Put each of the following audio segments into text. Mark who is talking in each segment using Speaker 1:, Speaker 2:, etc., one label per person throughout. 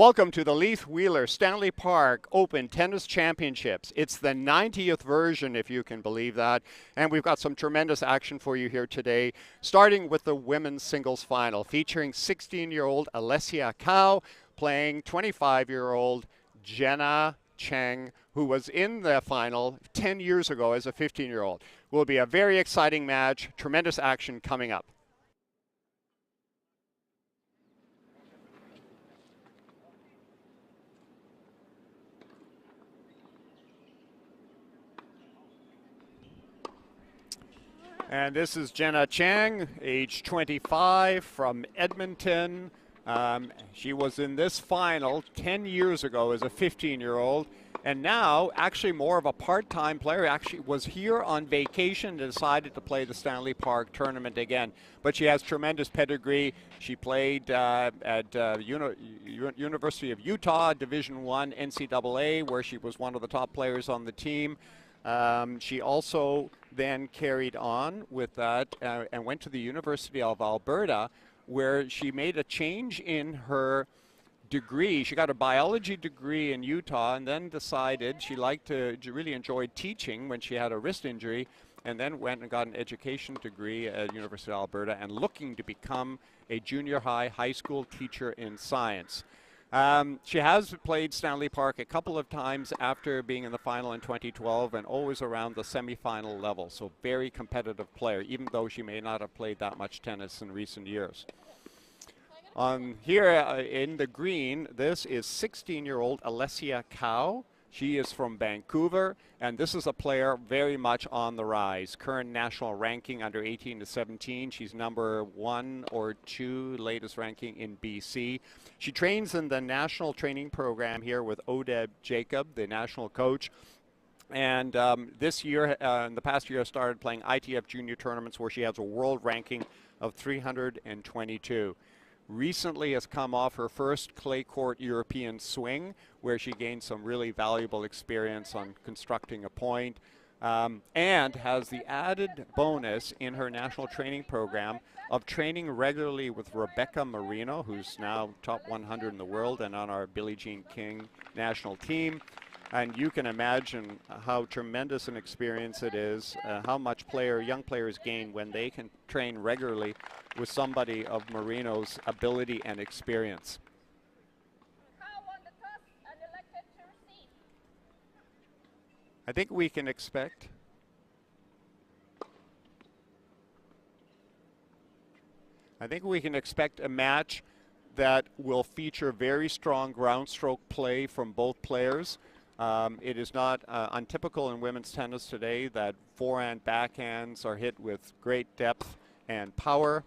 Speaker 1: Welcome to the Leith Wheeler Stanley Park Open Tennis Championships. It's the 90th version, if you can believe that. And we've got some tremendous action for you here today, starting with the women's singles final, featuring 16-year-old Alessia Cao playing 25-year-old Jenna Cheng, who was in the final 10 years ago as a 15-year-old. Will be a very exciting match, tremendous action coming up. And this is Jenna Cheng, age 25, from Edmonton. She was in this final 10 years ago as a 15-year-old, and now actually more of a part-time player. Actually was here on vacation and decided to play the Stanley Park tournament again. But she has tremendous pedigree. She played at University of Utah, Division I NCAA, where she was one of the top players on the team. She also then carried on with that and went to the University of Alberta, where she made a change in her degree. She got a biology degree in Utah and then decided she liked to really enjoyed teaching when she had a wrist injury, and then went and got an education degree at University of Alberta and looking to become a junior high school teacher in science. She has played Stanley Park a couple of times after being in the final in 2012 and always around the semifinal level. So very competitive player, even though she may not have played that much tennis in recent years. Here in the green, this is 16-year-old Alessia Cao. She is from Vancouver, and this is a player very much on the rise. Current national ranking under 18 to 17. She's number 1 or 2, latest ranking in BC. She trains in the national training program here with Odeb Jacob, the national coach. And this year, in the past year, started playing ITF junior tournaments where she has a world ranking of 322. Recently has come off her first clay court European swing, where she gained some really valuable experience on constructing a point, and has the added bonus in her national training program of training regularly with Rebecca Marino, who's now top 100 in the world and on our Billie Jean King national team. And you can imagine how tremendous an experience it is, how much young players gain when they can train regularly with somebody of Marino's ability and experience. I think we can expect a match that will feature very strong ground stroke play from both players. It is not untypical in women's tennis today that forehand backhands are hit with great depth and power.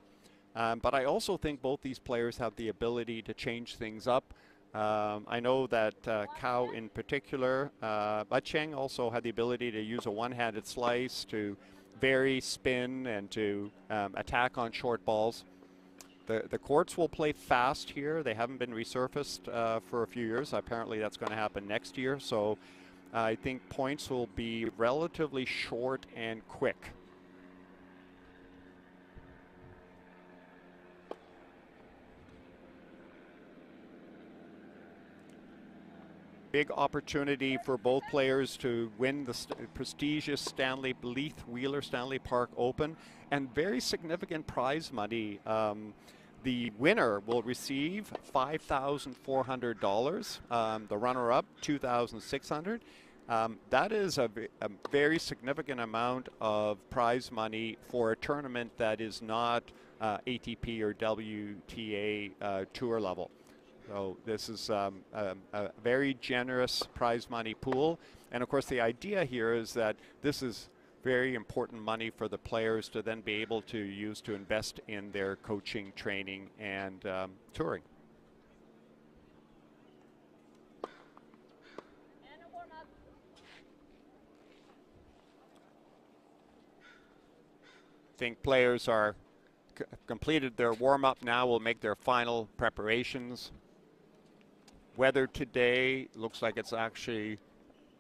Speaker 1: But I also think both these players have the ability to change things up. I know that Cao in particular, but Cheng also had the ability to use a one-handed slice to vary spin and to attack on short balls. The courts will play fast here. They haven't been resurfaced for a few years. Apparently that's going to happen next year. So I think points will be relatively short and quick. Big opportunity for both players to win the prestigious Leith Wheeler Stanley Park Open, and very significant prize money. The winner will receive $5,400. The runner-up, $2,600. That is a very significant amount of prize money for a tournament that is not ATP or WTA tour level. So this is a very generous prize money pool. And of course the idea here is that this is very important money for the players to then be able to use to invest in their coaching, training, and touring. I think players are completed their warm-up now, will make their final preparations. Weather today looks like it's actually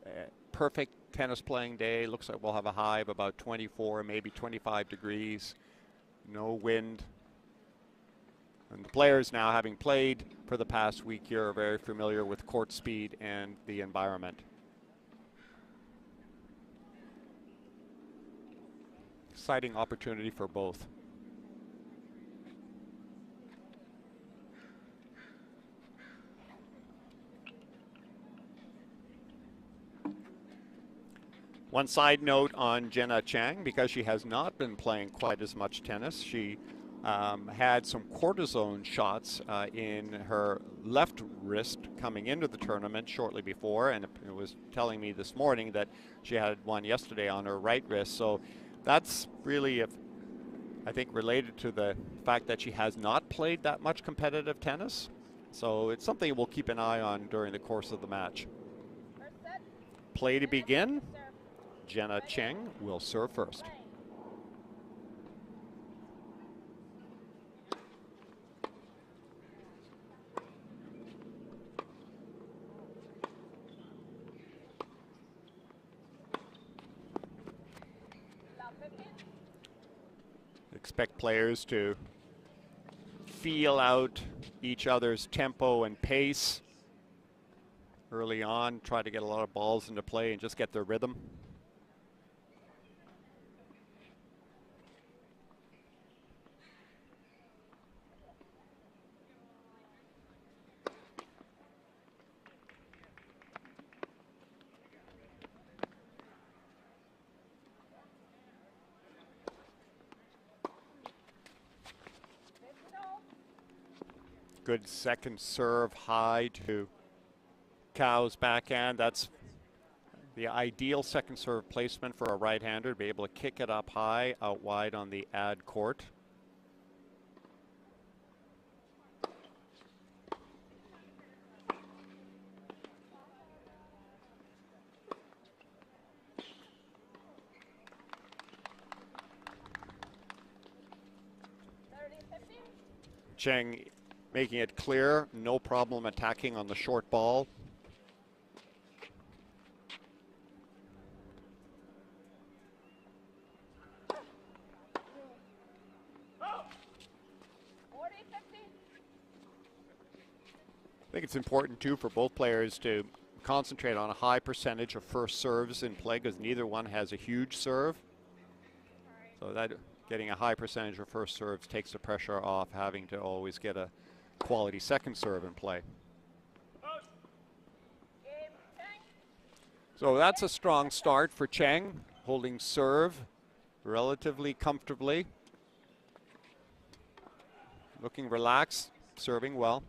Speaker 1: a perfect tennis playing day. Looks like we'll have a high of about 24, maybe 25 degrees. No wind. And the players now, having played for for the past week here are very familiar with court speed and the environment. Exciting opportunity for both. One side note on Jenna Chang, because she has not been playing quite as much tennis, she had some cortisone shots in her left wrist coming into the tournament shortly before, and it was telling me this morning that she had one yesterday on her right wrist. So that's really, I think, related to the fact that she has not played that much competitive tennis. So it's something we'll keep an eye on during the course of the match. Play to begin. Jenna Cheng will serve first. Expect players to feel out each other's tempo and pace early on, try to get a lot of balls into play and just get their rhythm. Good second serve high to Cow's backhand. That's the ideal second serve placement for a right-hander, to be able to kick it up high, out wide on the ad court. Cheng making it clear, no problem attacking on the short ball. I think it's important too for both players to concentrate on a high percentage of first serves in play, because neither one has a huge serve. So that getting a high percentage of first serves takes the pressure off having to always get a quality second serve in play. So that's a strong start for Cheng, holding serve relatively comfortably. Looking relaxed, serving well.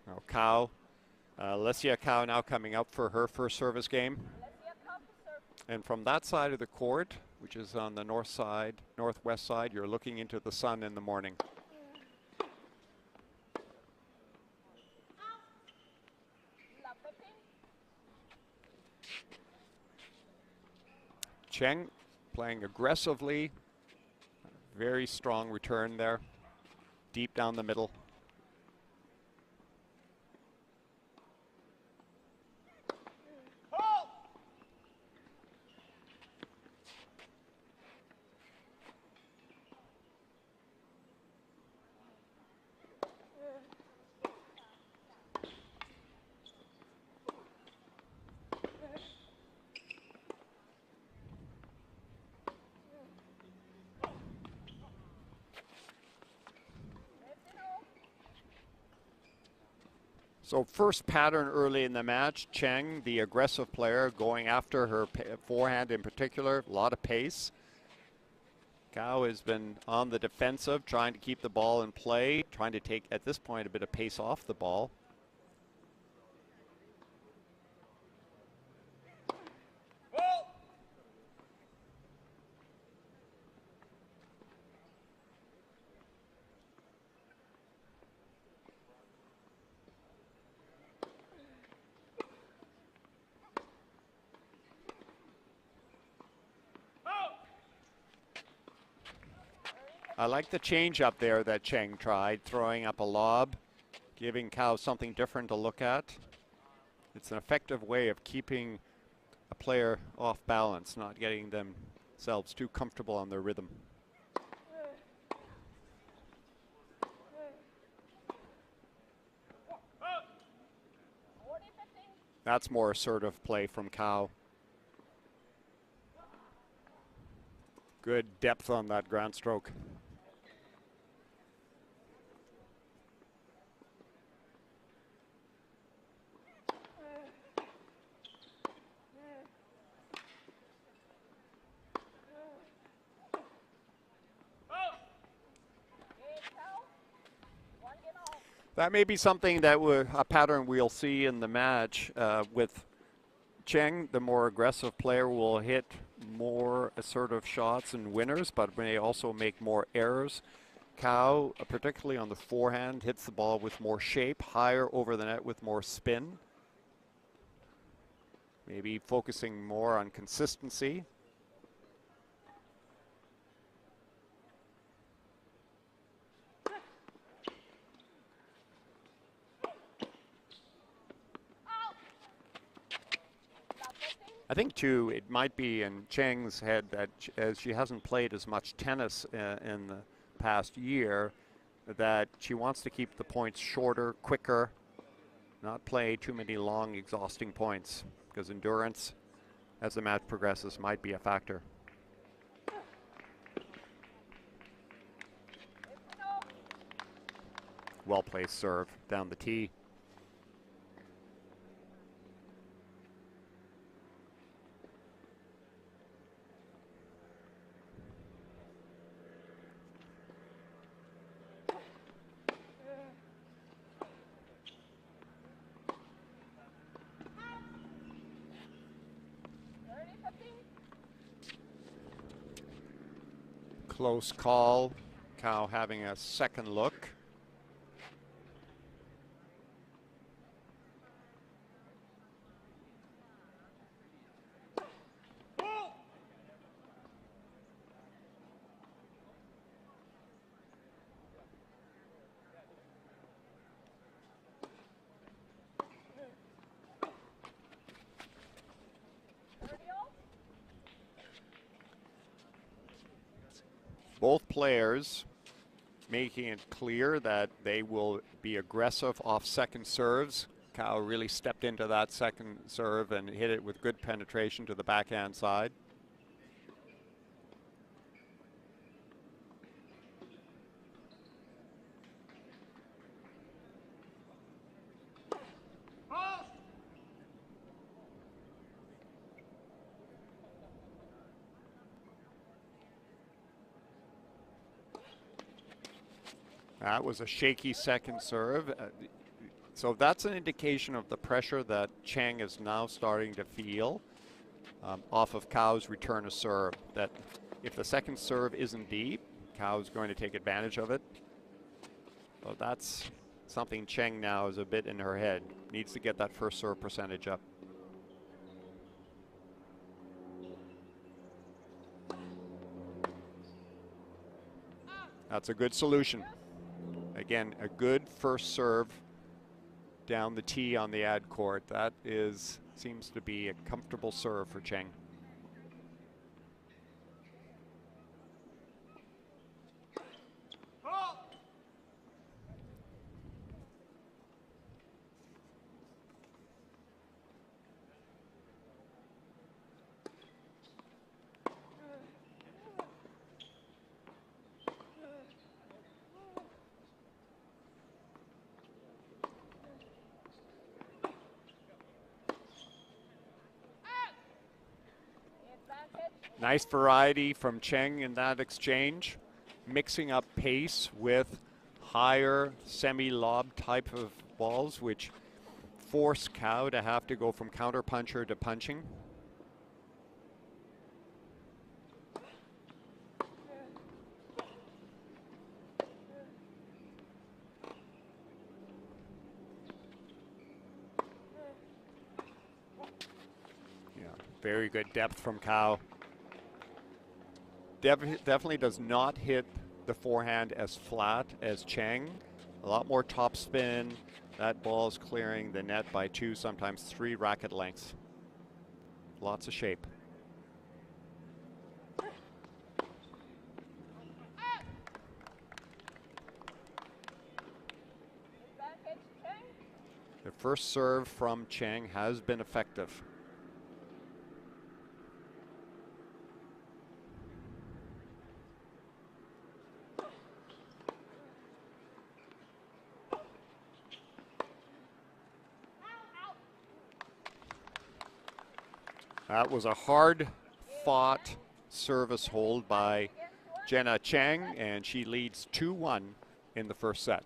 Speaker 1: Now Cow, Alessia Cow now coming up for her first service game. And from that side of the court, which is on the north side, northwest side, you're looking into the sun in the morning. Cheng playing aggressively, very strong return there, deep down the middle. So first pattern early in the match, Cheng, the aggressive player, going after her forehand in particular, a lot of pace. Cow has been on the defensive, trying to keep the ball in play, trying to take, at this point, a bit of pace off the ball. I like the change up there that Cheng tried, throwing up a lob, giving Kao something different to look at. It's an effective way of keeping a player off balance, not getting themselves too comfortable on their rhythm. That's more assertive play from Kao. Good depth on that ground stroke. That may be something that a pattern we'll see in the match with Cheng. The more aggressive player will hit more assertive shots and winners, but may also make more errors. Kao, particularly on the forehand, hits the ball with more shape, higher over the net with more spin. Maybe focusing more on consistency. I think, too, it might be in Cheng's head that as she hasn't played as much tennis in the past year, that she wants to keep the points shorter, quicker, not play too many long, exhausting points, because endurance, as the match progresses, might be a factor. Well-placed serve down the tee. Close call. Kao having a second look. Both players making it clear that they will be aggressive off second serves. Kao really stepped into that second serve and hit it with good penetration to the backhand side. That was a shaky second serve. So that's an indication of the pressure that Cheng is now starting to feel off of Kao's return of serve. That if the second serve isn't deep, Kao's going to take advantage of it. So that's something Cheng now is a bit in her head. Needs to get that first serve percentage up. That's a good solution. Again, a good first serve down the tee on the ad court. That seems to be a comfortable serve for Cheng. Nice variety from Cheng in that exchange, mixing up pace with higher semi-lob type of balls, which force Kao to have to go from counter puncher to punching. Yeah, very good depth from Kao. Definitely does not hit the forehand as flat as Chang. A lot more topspin. That ball is clearing the net by 2, sometimes 3 racket lengths. Lots of shape. The first serve from Chang has been effective. That was a hard-fought service hold by Jenna Chang, and she leads 2-1 in the first set.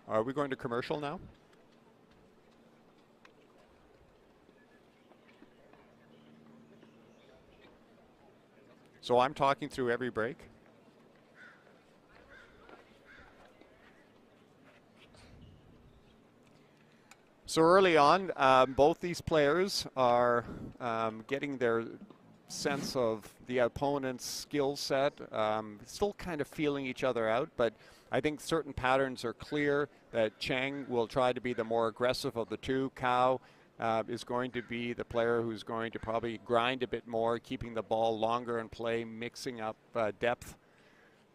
Speaker 1: Are we going to commercial now? So I'm talking through every break. So early on, both these players are getting their sense of the opponent's skill set, still kind of feeling each other out, but I think certain patterns are clear that Chang will try to be the more aggressive of the two. Cao is going to be the player who's going to probably grind a bit more, keeping the ball longer in play, mixing up depth.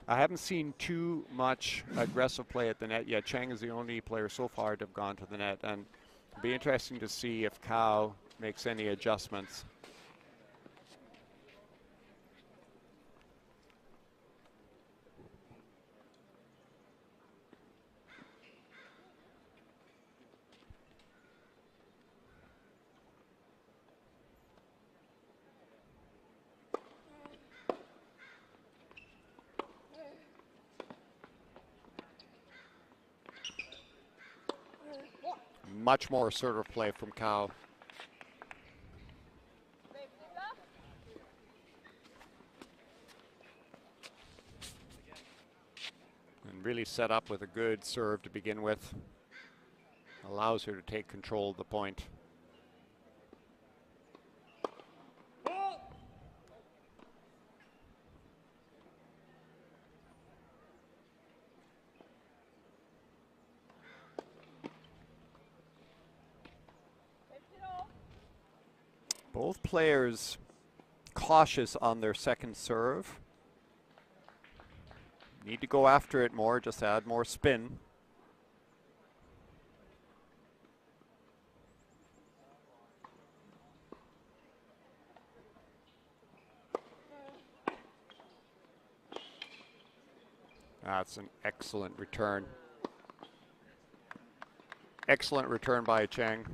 Speaker 1: I haven't seen too much aggressive play at the net yet. Chang is the only player so far to have gone to the net, and it'll be interesting to see if Cao makes any adjustments. Much more assertive play from Cao. And really set up with a good serve to begin with. Allows her to take control of the point. Both players cautious on their second serve. Need to go after it more, just add more spin. That's an excellent return. Excellent return by Chang.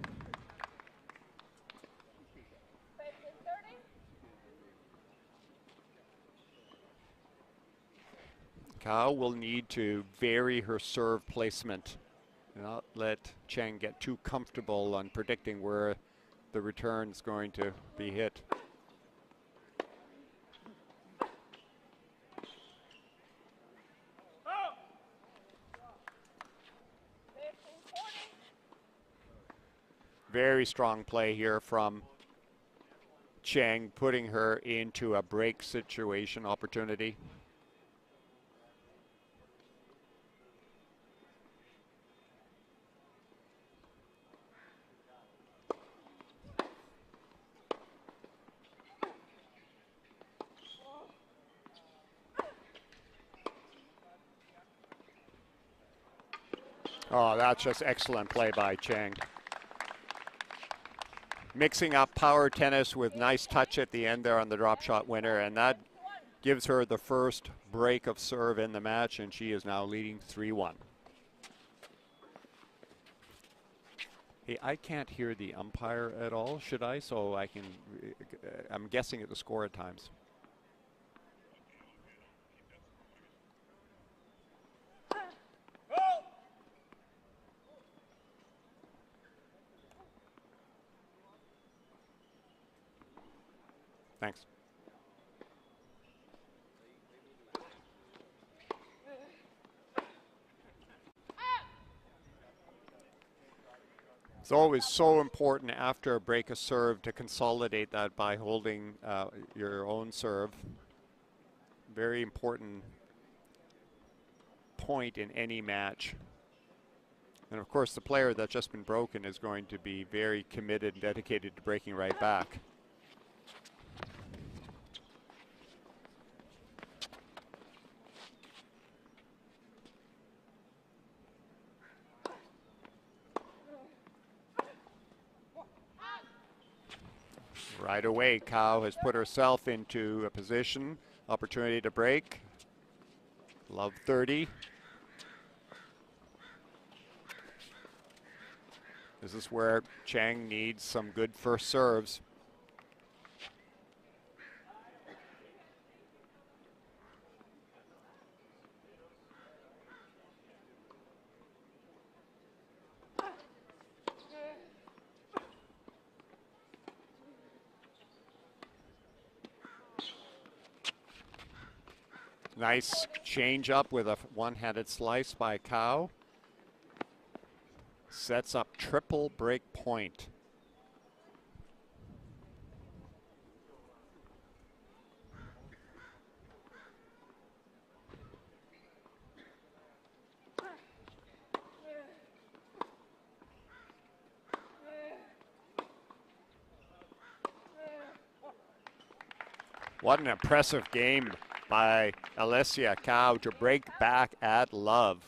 Speaker 1: Cao will need to vary her serve placement, not let Chang get too comfortable on predicting where the return is going to be hit. Very strong play here from Chang, putting her into a break situation opportunity. Oh, that's just excellent play by Chang. Mixing up power tennis with nice touch at the end there on the drop shot winner, and that gives her the first break of serve in the match, and she is now leading 3-1. Hey, I can't hear the umpire at all, should I? So I can, I'm guessing at the score at times. Thanks. It's always so important after a break of serve to consolidate that by holding your own serve. Very important point in any match. And of course, the player that's just been broken is going to be very committed and dedicated to breaking right back. Right away, Cow has put herself into a position, opportunity to break. Love 30. This is where Chang needs some good first serves. Nice change up with a one-handed slice by Cow. Sets up triple break point. What an impressive game by Alessia Cow to break back at love.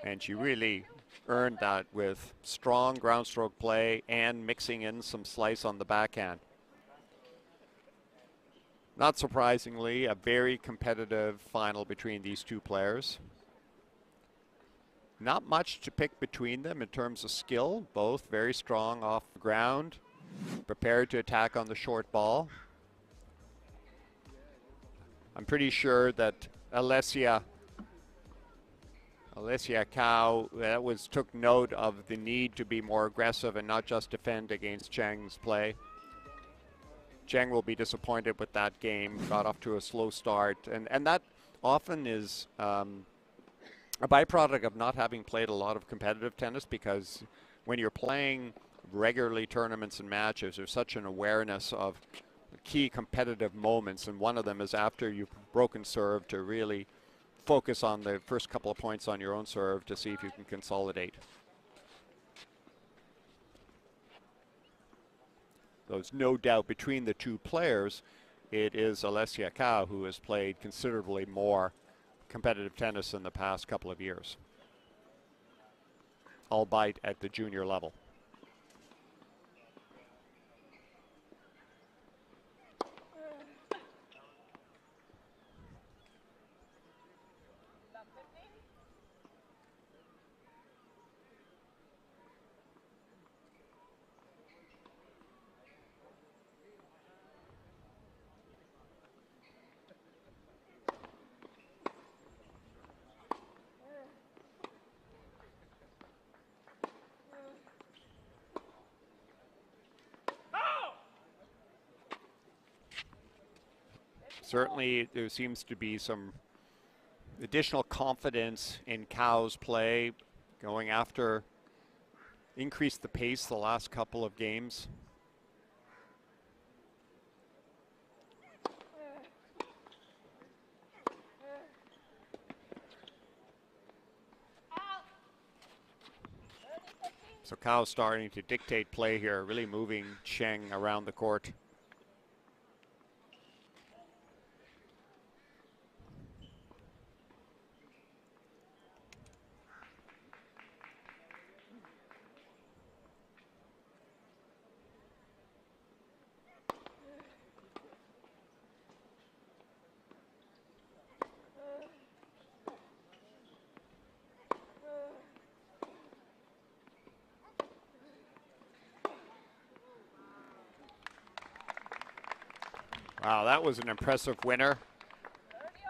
Speaker 1: And she really earned that with strong ground stroke play and mixing in some slice on the backhand. Not surprisingly, a very competitive final between these two players. Not much to pick between them in terms of skill. Both very strong off the ground, prepared to attack on the short ball. I'm pretty sure that Alessia Cow took note of the need to be more aggressive and not just defend against Chang's play. Chang will be disappointed with that game. Got off to a slow start, and that often is a byproduct of not having played a lot of competitive tennis, because when you're playing regularly tournaments and matches, there's such an awareness of key competitive moments, and one of them is after you've broken serve to really focus on the first couple of points on your own serve to see if you can consolidate. There's no doubt between the two players, it is Alessia Cow who has played considerably more competitive tennis in the past couple of years, albeit at the junior level. Certainly, there seems to be some additional confidence in Cow's play, going after, increased the pace the last couple of games. So Cow's starting to dictate play here, really moving Cheng around the court. Wow, that was an impressive winner.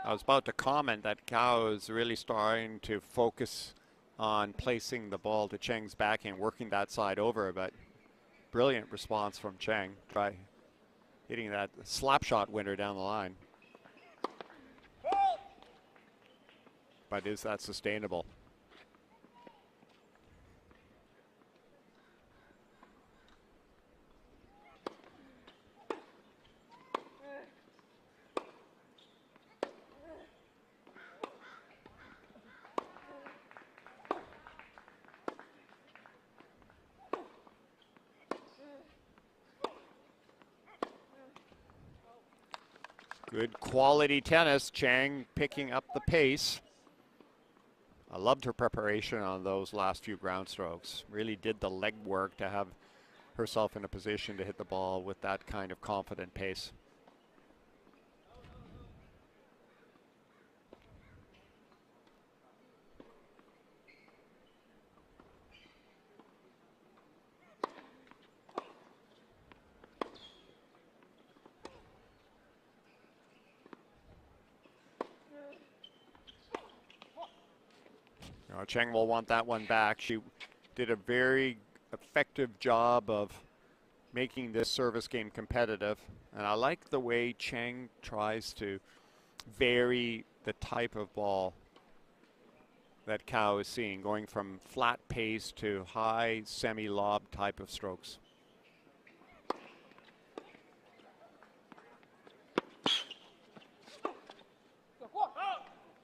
Speaker 1: I was about to comment that Cow is really starting to focus on placing the ball to Cheng's backhand, working that side over, but brilliant response from Cheng. Try hitting that slap shot winner down the line. But is that sustainable? Good quality tennis. Chang picking up the pace. I loved her preparation on those last few ground strokes. Really did the leg work to have herself in a position to hit the ball with that kind of confident pace. Cheng will want that one back. She did a very effective job of making this service game competitive. And I like the way Cheng tries to vary the type of ball that Cao is seeing, going from flat pace to high semi-lob type of strokes.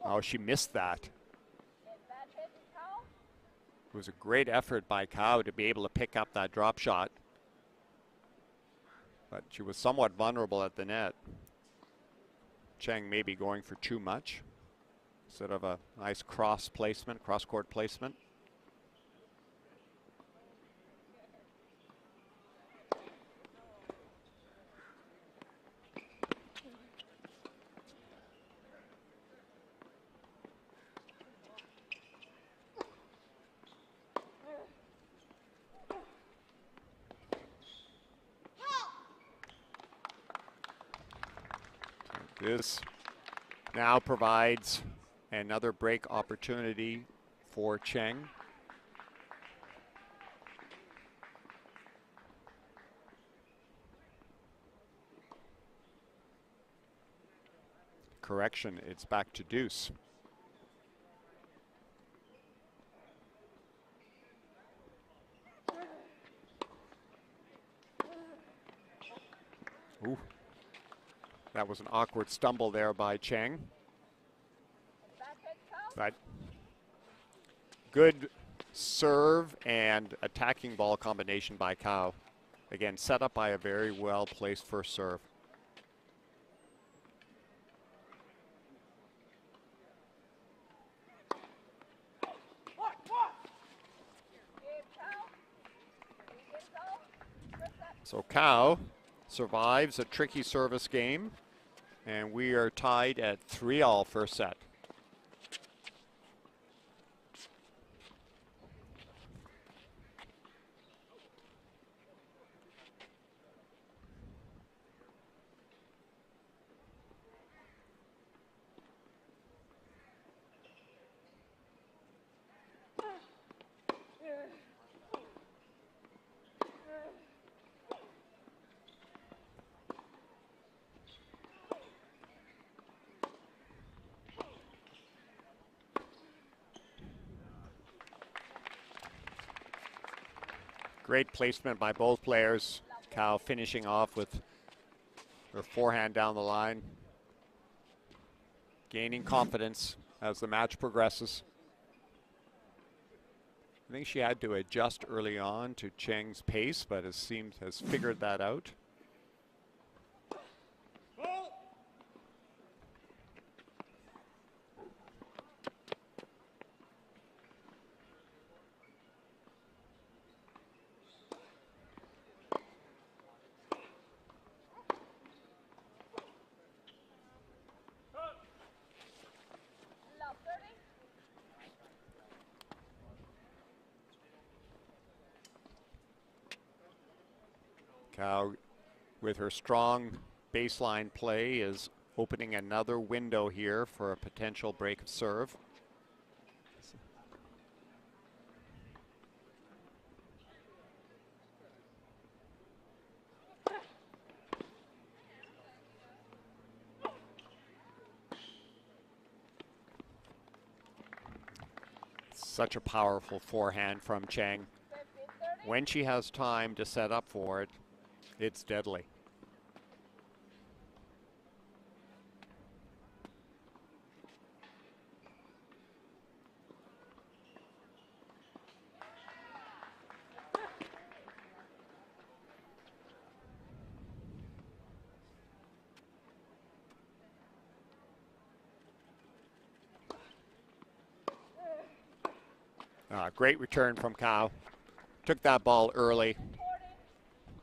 Speaker 1: Oh, she missed that. It was a great effort by Cao to be able to pick up that drop shot. But she was somewhat vulnerable at the net. Cheng maybe going for too much instead of a nice cross placement, cross-court placement. This now provides another break opportunity for Cheng. Correction, it's back to deuce. Ooh. That was an awkward stumble there by Cheng. But good serve and attacking ball combination by Cao. Again, set up by a very well placed first serve. So Cao survives a tricky service game, and we are tied at 3-all first set. Great placement by both players. Cao finishing off with her forehand down the line. Gaining confidence as the match progresses. I think she had to adjust early on to Cheng's pace, but has figured that out. Cao, with her strong baseline play, is opening another window here for a potential break of serve. Such a powerful forehand from Cheng. When she has time to set up for it, it's deadly. Great return from Kao. Took that ball early.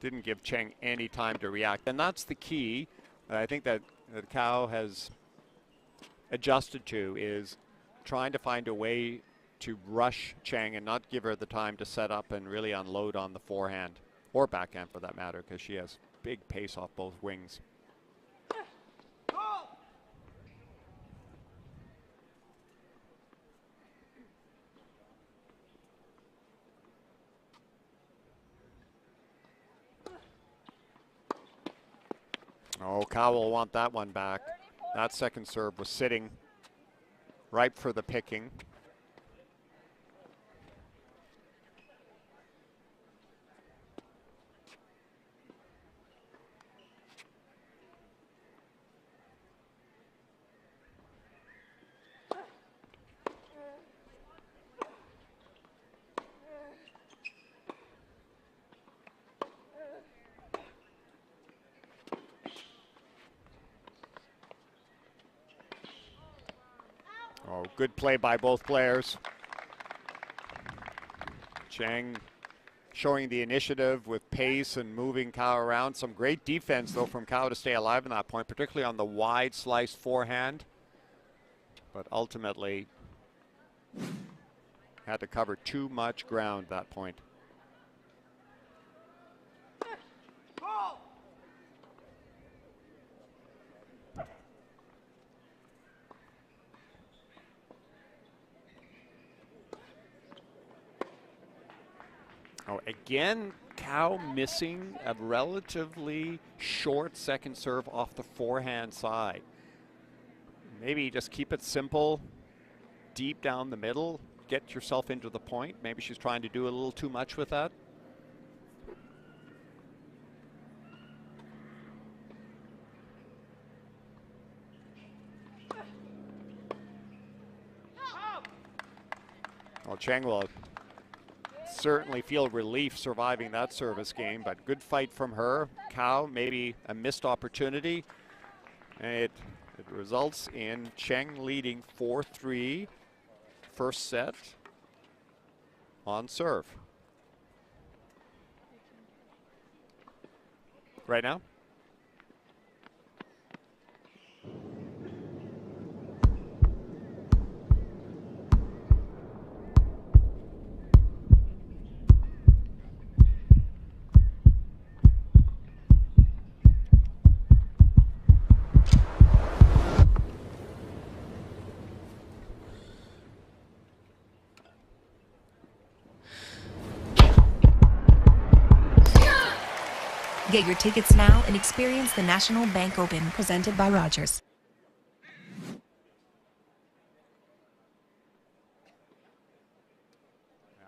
Speaker 1: Didn't give Cheng any time to react. And that's the key. I think that Kao has adjusted to is trying to find a way to rush Cheng and not give her the time to set up and really unload on the forehand or backhand for that matter, because she has big pace off both wings. Oh, Kao will want that one back. That second serve was sitting ripe for the picking. Oh, good play by both players. Cheng showing the initiative with pace and moving Kao around. Some great defense, though, from Kao to stay alive in that point, particularly on the wide slice forehand. But ultimately, had to cover too much ground at that point. Oh, again, Kao missing a relatively short second serve off the forehand side. Maybe just keep it simple, deep down the middle, get yourself into the point. Maybe she's trying to do a little too much with that. Well, Cheng will certainly feel relief surviving that service game, but good fight from her. Kao, maybe a missed opportunity. And it results in Cheng leading 4-3 first set on serve. Right now?
Speaker 2: Get your tickets now and experience the National Bank Open presented by Rogers.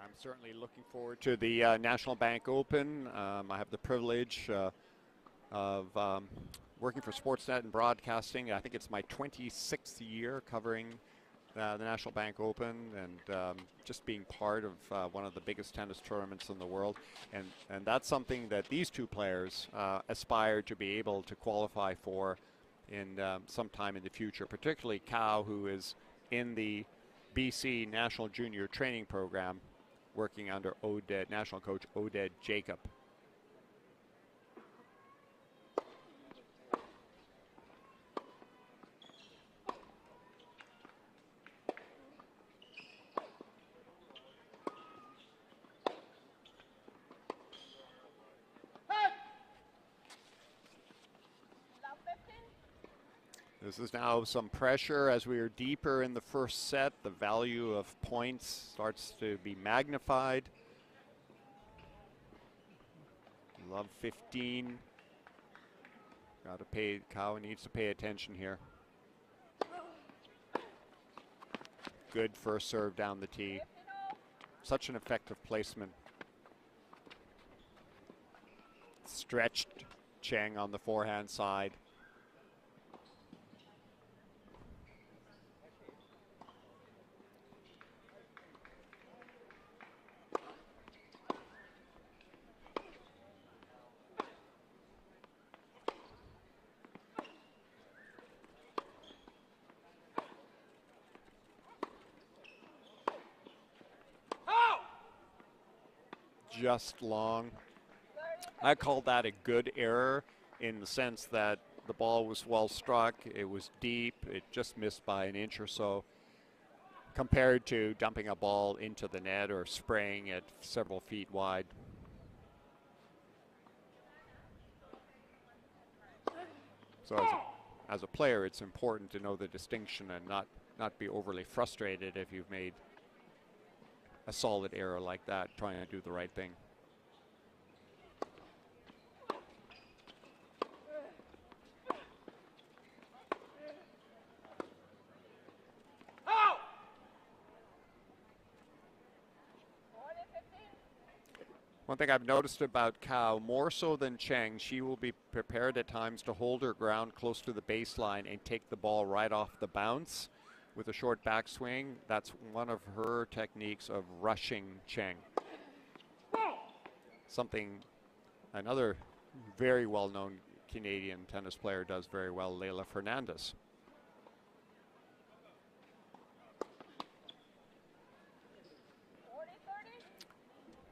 Speaker 1: I'm certainly looking forward to the National Bank Open. I have the privilege of working for Sportsnet and broadcasting. I think it's my 26th year covering the National Bank Open, and just being part of one of the biggest tennis tournaments in the world. And that's something that these two players aspire to be able to qualify for in some time in the future, particularly Kao, who is in the BC National Junior Training Program working under national coach Oded Jacob. This is now some pressure as we are deeper in the first set. The value of points starts to be magnified. Love 15. Got to pay, Kao needs to pay attention here. Good first serve down the tee. Such an effective placement. Stretched Cheng on the forehand side. just long. I call that a good error in the sense that the ball was well struck, it was deep, it just missed by an inch or so, compared to dumping a ball into the net or spraying it several feet wide. So as a player, it's important to know the distinction and not be overly frustrated if you've made a solid error like that, trying to do the right thing. One thing I've noticed about Cao, more so than Cheng, she will be prepared at times to hold her ground close to the baseline and take the ball right off the bounce with a short backswing. That's one of her techniques of rushing Cheng. Something another very well-known Canadian tennis player does very well, Leylah Fernandez.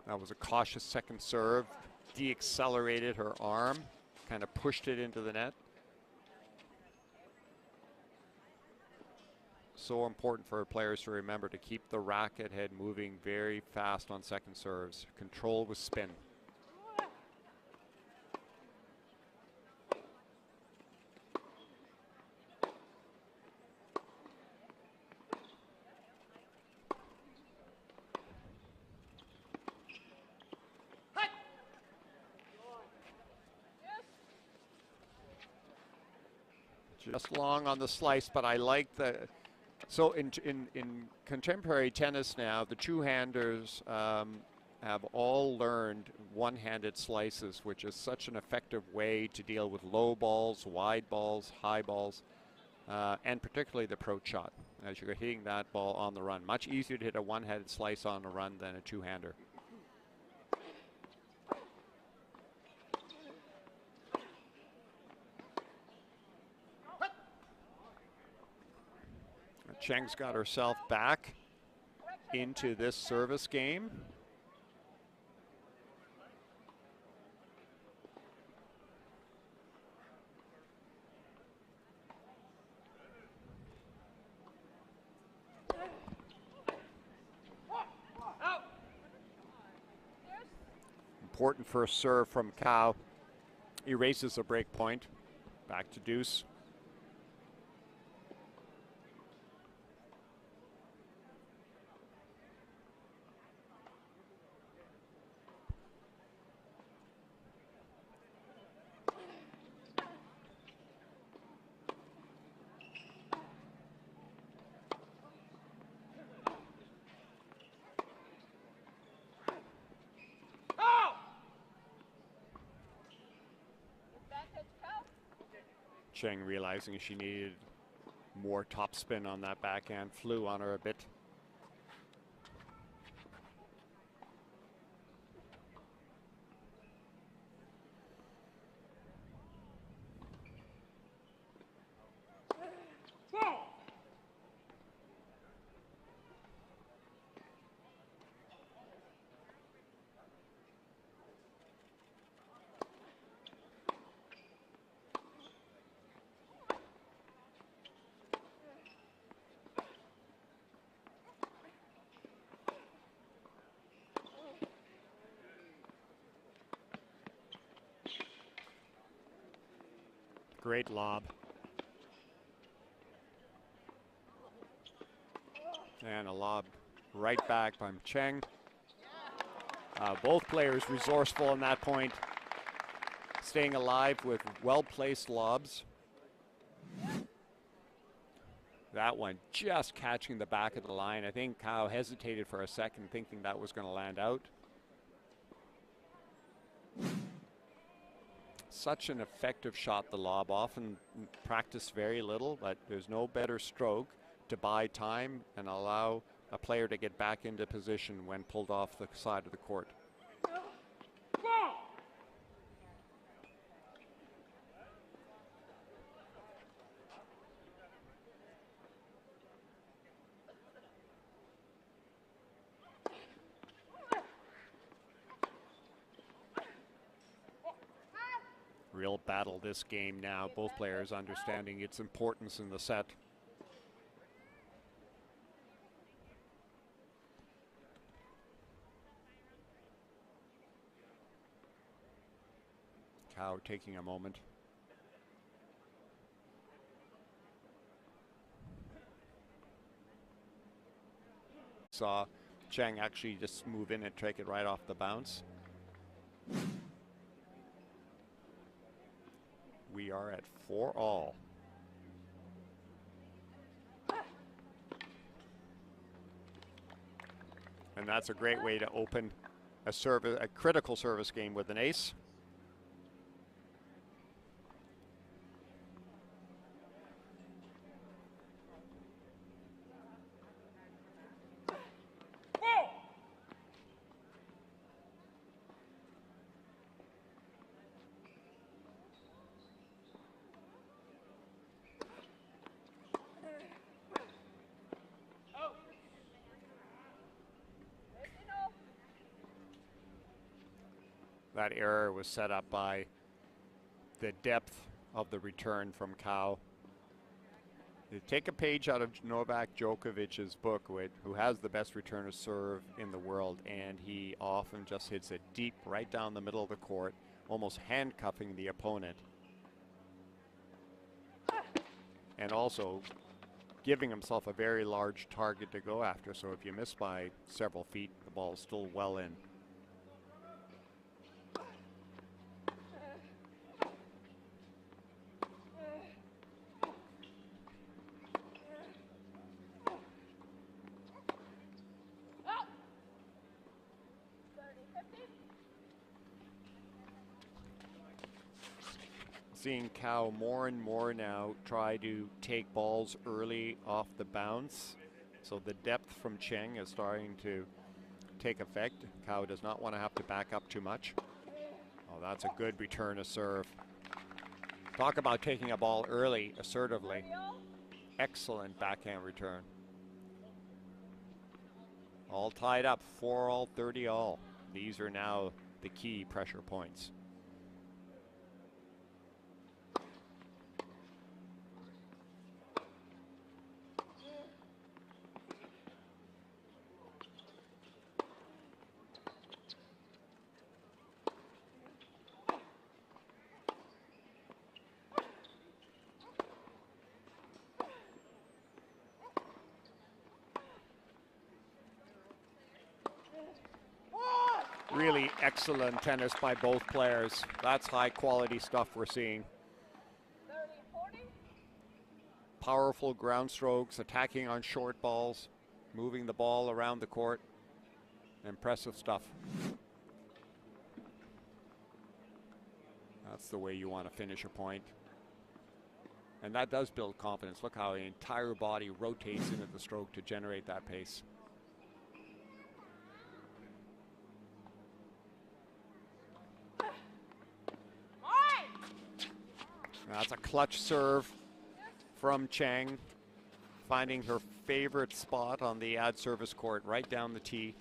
Speaker 1: That was a cautious second serve, de-accelerated her arm, kind of pushed it into the net. So important for players to remember to keep the racket head moving very fast on second serves. Control with spin. Just long on the slice, but I like the. So in contemporary tennis now, the two-handers have all learned one-handed slices, which is such an effective way to deal with low balls, wide balls, high balls, and particularly the approach shot. As you're hitting that ball on the run, much easier to hit a one-handed slice on the run than a two-hander. Cheng's got herself back into this service game. Important first serve from Cao. Erases the break point. Back to deuce. Cheng, realizing she needed more topspin on that backhand, flew on her a bit. Great lob. And a lob right back by Cheng. Both players resourceful on that point, staying alive with well-placed lobs. That one just catching the back of the line. I think Cao hesitated for a second, thinking that was going to land out. Such an effective shot, the lob. Often practice very little, but there's no better stroke to buy time and allow a player to get back into position when pulled off the side of the court. Real battle this game now, both players understanding its importance in the set. Cow taking a moment. Saw Cheng actually just move in and take it right off the bounce. We are at 4-all. And that's a great way to open a critical service game with an ace. That error was set up by the depth of the return from Cow. You take a page out of Novak Djokovic's book, who has the best return of serve in the world, and he often just hits it deep right down the middle of the court, almost handcuffing the opponent. And also giving himself a very large target to go after, so if you miss by several feet, the ball's still well in. Seeing Cow more and more now try to take balls early off the bounce. So the depth from Cheng is starting to take effect. Cow does not want to have to back up too much. Oh, that's a good return of serve. Talk about taking a ball early, assertively. Excellent backhand return. All tied up, 4-all, 30-all. These are now the key pressure points. Really excellent tennis by both players. That's high quality stuff we're seeing. Powerful ground strokes, attacking on short balls, moving the ball around the court. Impressive stuff. That's the way you want to finish a point. And that does build confidence. Look how the entire body rotates into the stroke to generate that pace. That's a clutch serve from Cheng, finding her favorite spot on the ad service court, right down the tee.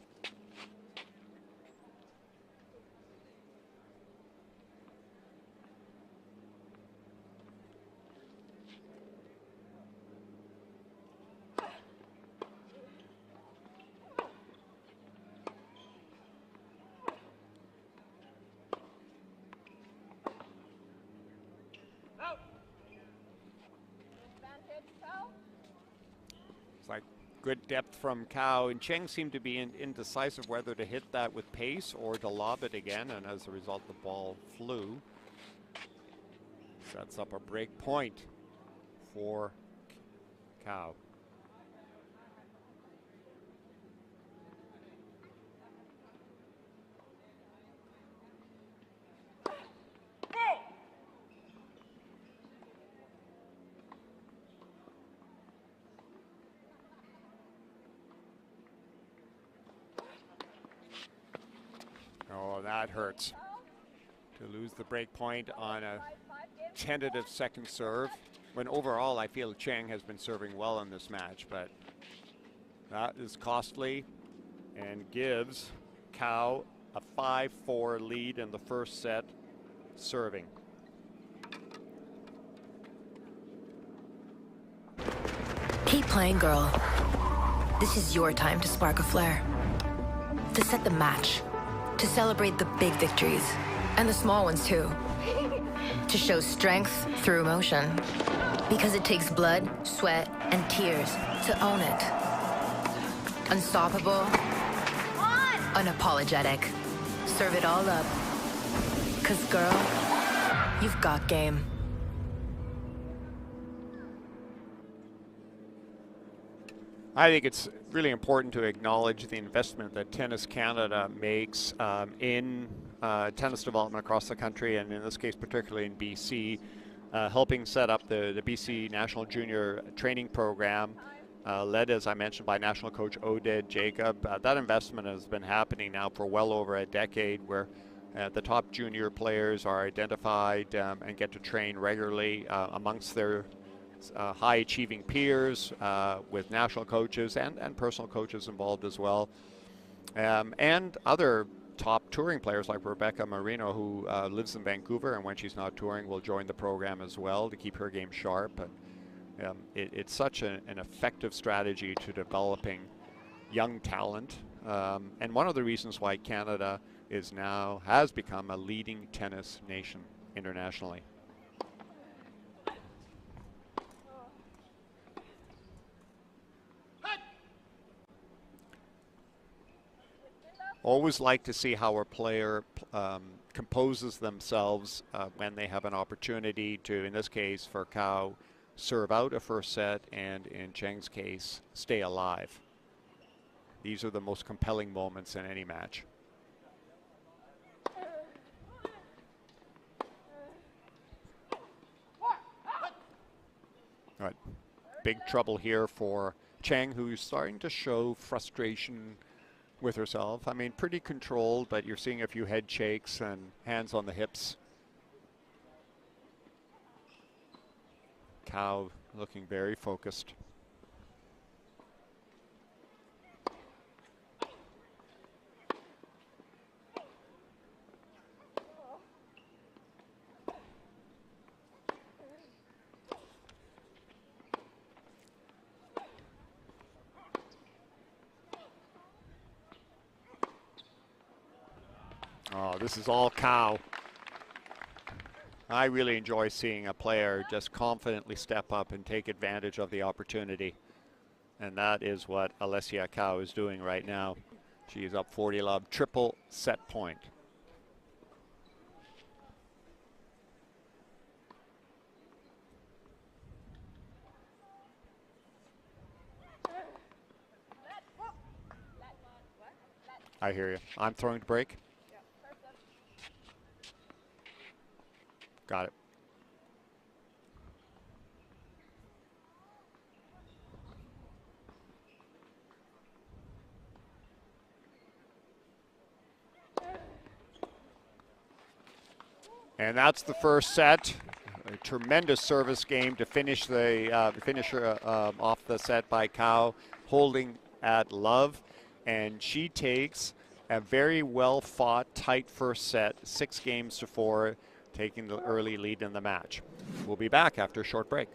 Speaker 1: It's like good depth from Cow, and Cheng seemed to be indecisive whether to hit that with pace or to lob it again, and as a result the ball flew. Sets up a break point for Cow. Oh, that hurts. To lose the break point on a tentative second serve, when overall I feel Cheng has been serving well in this match, but that is costly and gives Cow a 5-4 lead in the first set serving.
Speaker 3: playing, girl. This is your time to spark a flare. To set the match. To celebrate the big victories. And the small ones, too. To show strength through emotion. Because it takes blood, sweat, and tears to own it. Unstoppable. Unapologetic. Serve it all up. 'Cause girl, you've got game.
Speaker 1: I think it's really important to acknowledge the investment that Tennis Canada makes in tennis development across the country, and in this case particularly in BC, helping set up the BC National Junior Training Program, led, as I mentioned, by national coach Oded Jacob. That investment has been happening now for well over a decade, where the top junior players are identified and get to train regularly amongst their high-achieving peers, with national coaches and personal coaches involved as well, and other top touring players like Rebecca Marino, who lives in Vancouver, and when she's not touring will join the program as well to keep her game sharp. And it's such an effective strategy to developing young talent, and one of the reasons why Canada has become a leading tennis nation internationally. Always like to see how a player composes themselves when they have an opportunity to, in this case for Cao, serve out a first set, and in Cheng's case, stay alive. These are the most compelling moments in any match. All right, big trouble here for Cheng, who's starting to show frustration with herself. I mean, pretty controlled, but you're seeing a few head shakes and hands on the hips. Cao looking very focused. Oh, this is all Cao. I really enjoy seeing a player just confidently step up and take advantage of the opportunity. And that is what Alessia Cao is doing right now. She is up 40-love, triple set point. I hear you. I'm throwing to break. Got it. And that's the first set. A tremendous service game to finish the finisher off the set by Cao, holding at love, and she takes a very well fought, tight first set, 6-4. Taking the early lead in the match. We'll be back after a short break.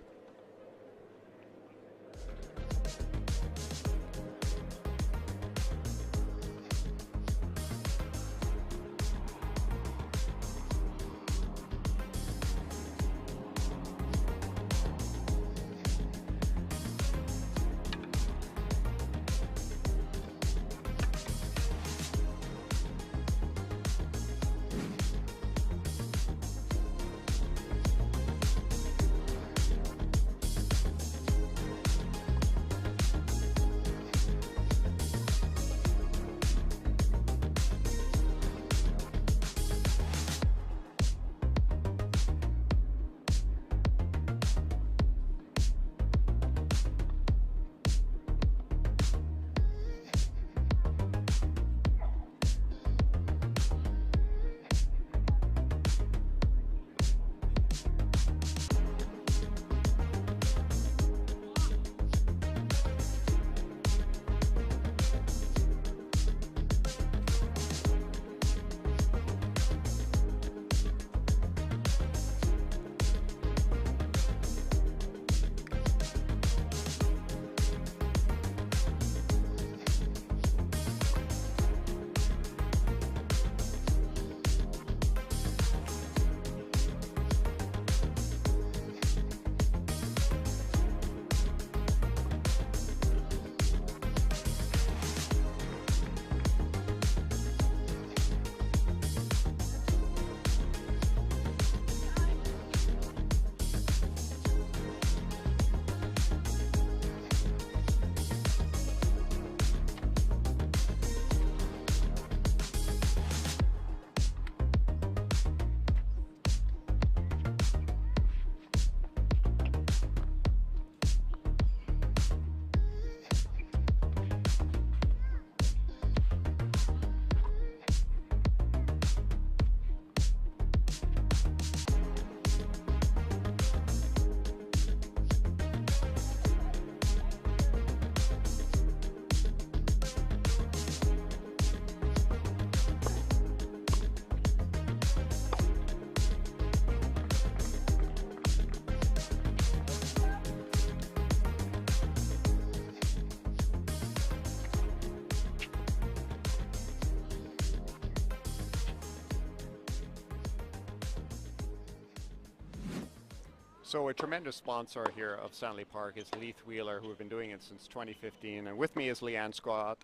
Speaker 1: So a tremendous sponsor here of Stanley Park is Leith Wheeler, who have been doing it since 2015. And with me is Leanne Scott,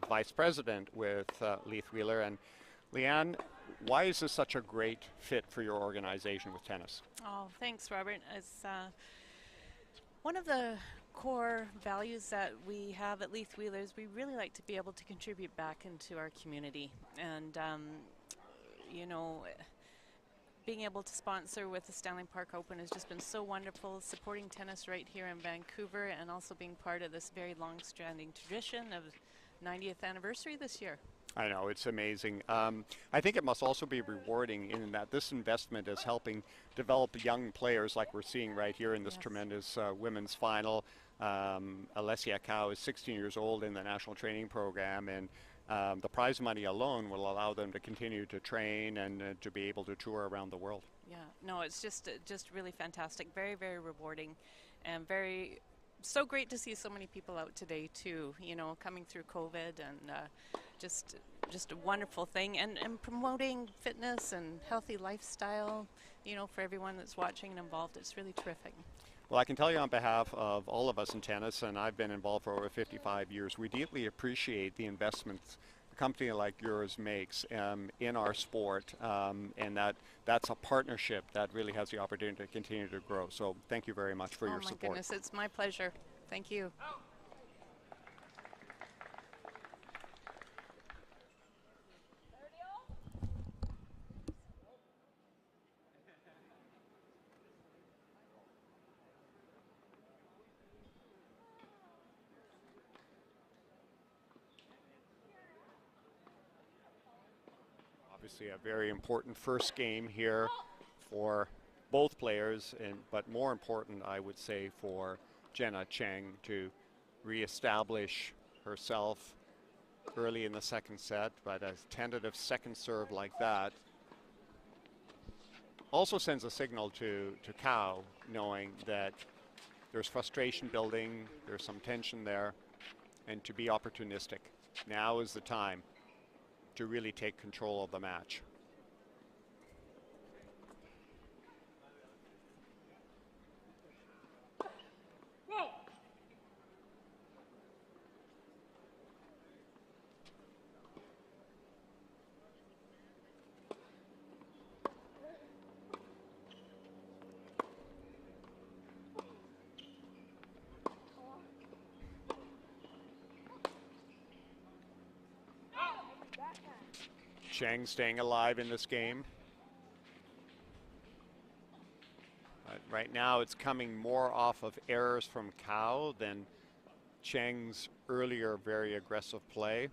Speaker 1: Vice President with Leith Wheeler. And Leanne, why is this such a great fit for your organization with tennis?
Speaker 4: Oh, thanks, Robert. It's one of the core values that we have at Leith Wheeler is we really like to be able to contribute back into our community. And, you know, being able to sponsor with the Stanley Park Open has just been so wonderful, supporting tennis right here in Vancouver and also being part of this very long-standing tradition of 90th anniversary this year.
Speaker 1: I know, it's amazing. I think it must also be rewarding in that this investment is helping develop young players like we're seeing right here in this tremendous women's final. Alessia Cow is 16 years old in the national training program, and the prize money alone will allow them to continue to train and to be able to tour around the world.
Speaker 4: Yeah, no, it's just really fantastic, very, very rewarding, and so great to see so many people out today too, you know, coming through COVID, and just a wonderful thing, and promoting fitness and healthy lifestyle, you know, for everyone that's watching and involved. It's really terrific.
Speaker 1: Well, I can tell you on behalf of all of us in tennis, and I've been involved for over 55 years, we deeply appreciate the investments a company like yours makes in our sport, and that's a partnership that really has the opportunity to continue to grow. So thank you very much for your support.
Speaker 4: Oh my goodness, it's my pleasure. Thank you.
Speaker 1: Obviously a very important first game here for both players, but more important, I would say, for Jenna Cheng to reestablish herself early in the second set. But a tentative second serve like that also sends a signal to Cow, knowing that there's frustration building, there's some tension there, and to be opportunistic. Now is the time to really take control of the match. Cheng staying alive in this game. But right now it's coming more off of errors from Cow than Cheng's earlier very aggressive play.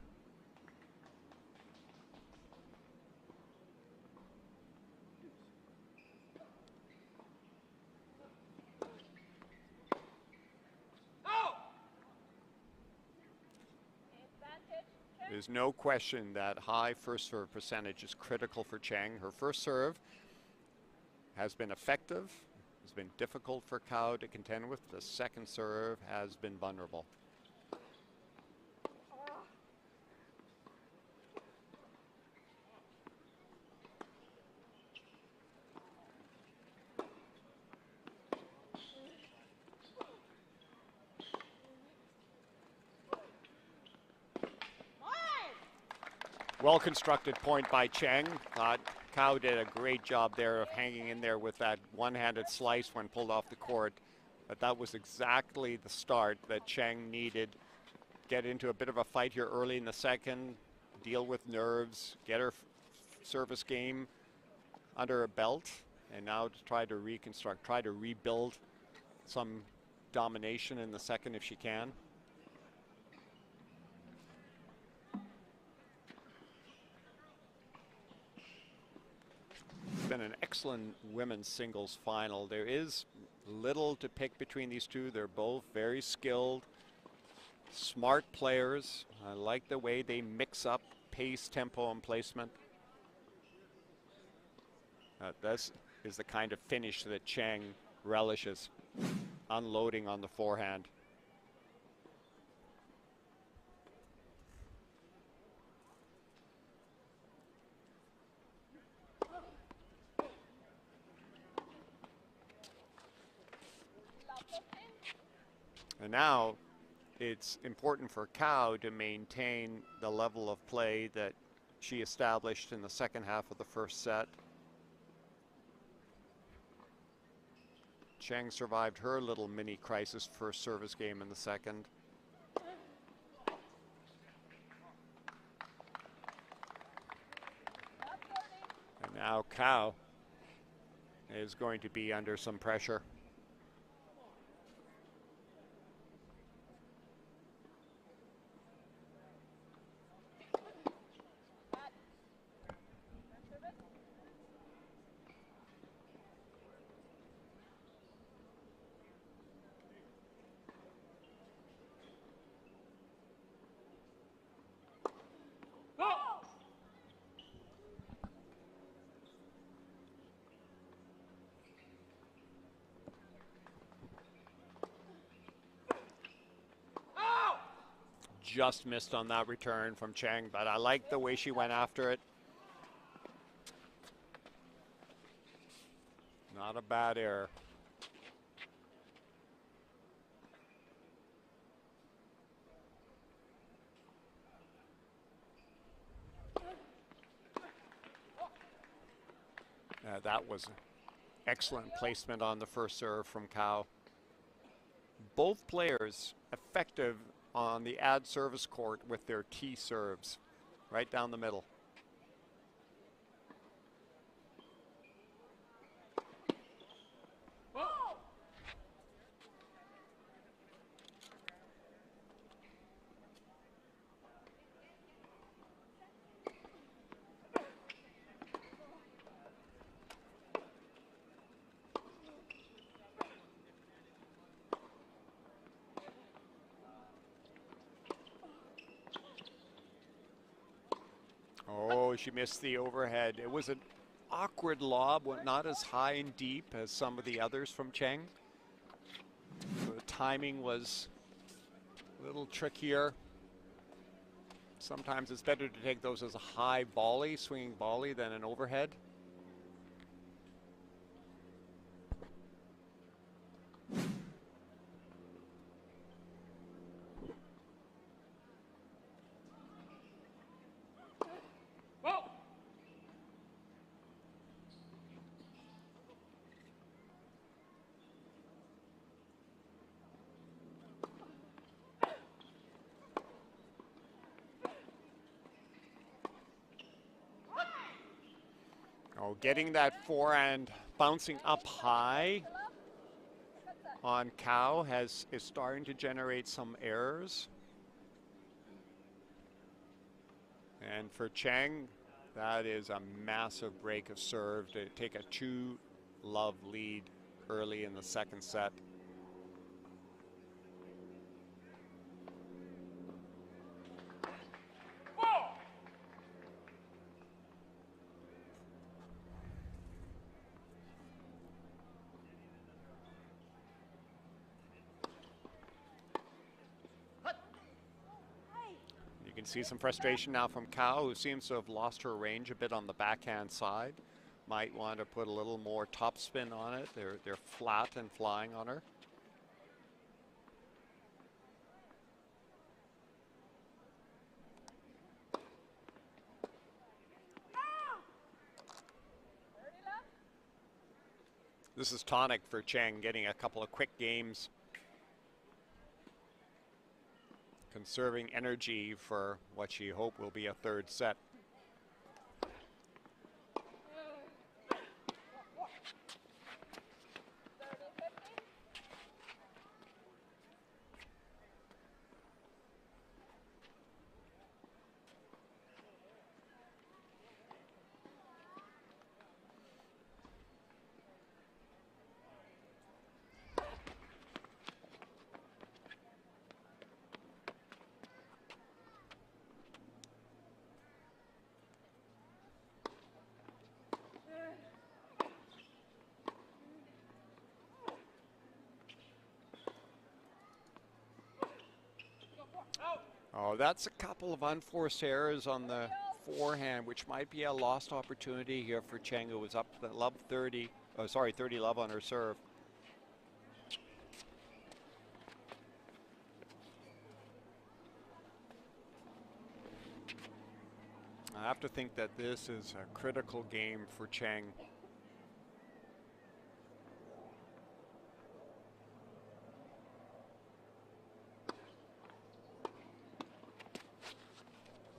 Speaker 1: There's no question that high first serve percentage is critical for Cheng. Her first serve has been effective. It's been difficult for Cow to contend with. The second serve has been vulnerable. Well-constructed point by Cheng. Cow did a great job there of hanging in there with that one-handed slice when pulled off the court. But that was exactly the start that Cheng needed. Get into a bit of a fight here early in the second, deal with nerves, get her service game under her belt, and now to try to reconstruct, try to rebuild some domination in the second if she can. Been an excellent women's singles final. There is little to pick between these two. They're both very skilled, smart players. I like the way they mix up pace, tempo, and placement. This is the kind of finish that Cheng relishes, unloading on the forehand. And now it's important for Cao to maintain the level of play that she established in the second half of the first set. Cheng survived her little mini crisis first service game in the second. And now Cao is going to be under some pressure. Just missed on that return from Cheng, but I like the way she went after it. Not a bad error. That was excellent placement on the first serve from Cao. Both players effective on the ad service court with their T serves right down the middle. Oh, she missed the overhead. It was an awkward lob, not as high and deep as some of the others from Cheng. So the timing was a little trickier. Sometimes it's better to take those as a high volley, swinging volley, than an overhead. Oh, getting that forehand bouncing up high on Cao is starting to generate some errors. And for Cheng, that is a massive break of serve to take a 2-love lead early in the second set. You can see some frustration now from Cao, who seems to have lost her range a bit on the backhand side. Might want to put a little more topspin on it. They're flat and flying on her. This is tonic for Cheng, getting a couple of quick games, conserving energy for what she hoped will be a third set. Oh, that's a couple of unforced errors on the forehand, which might be a lost opportunity here for Cheng, who was up to love 30. Oh, sorry, 30 love on her serve. I have to think that this is a critical game for Cheng.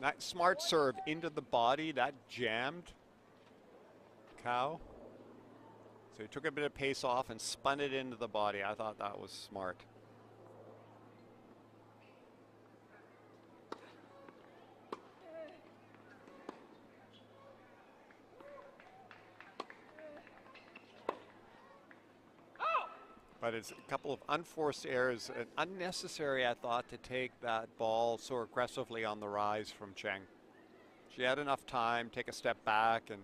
Speaker 1: That smart serve into the body, that jammed Cow. So he took a bit of pace off and spun it into the body. I thought that was smart. But it's a couple of unforced errors, and unnecessary, I thought, to take that ball so aggressively on the rise from Cheng. She had enough time, take a step back, and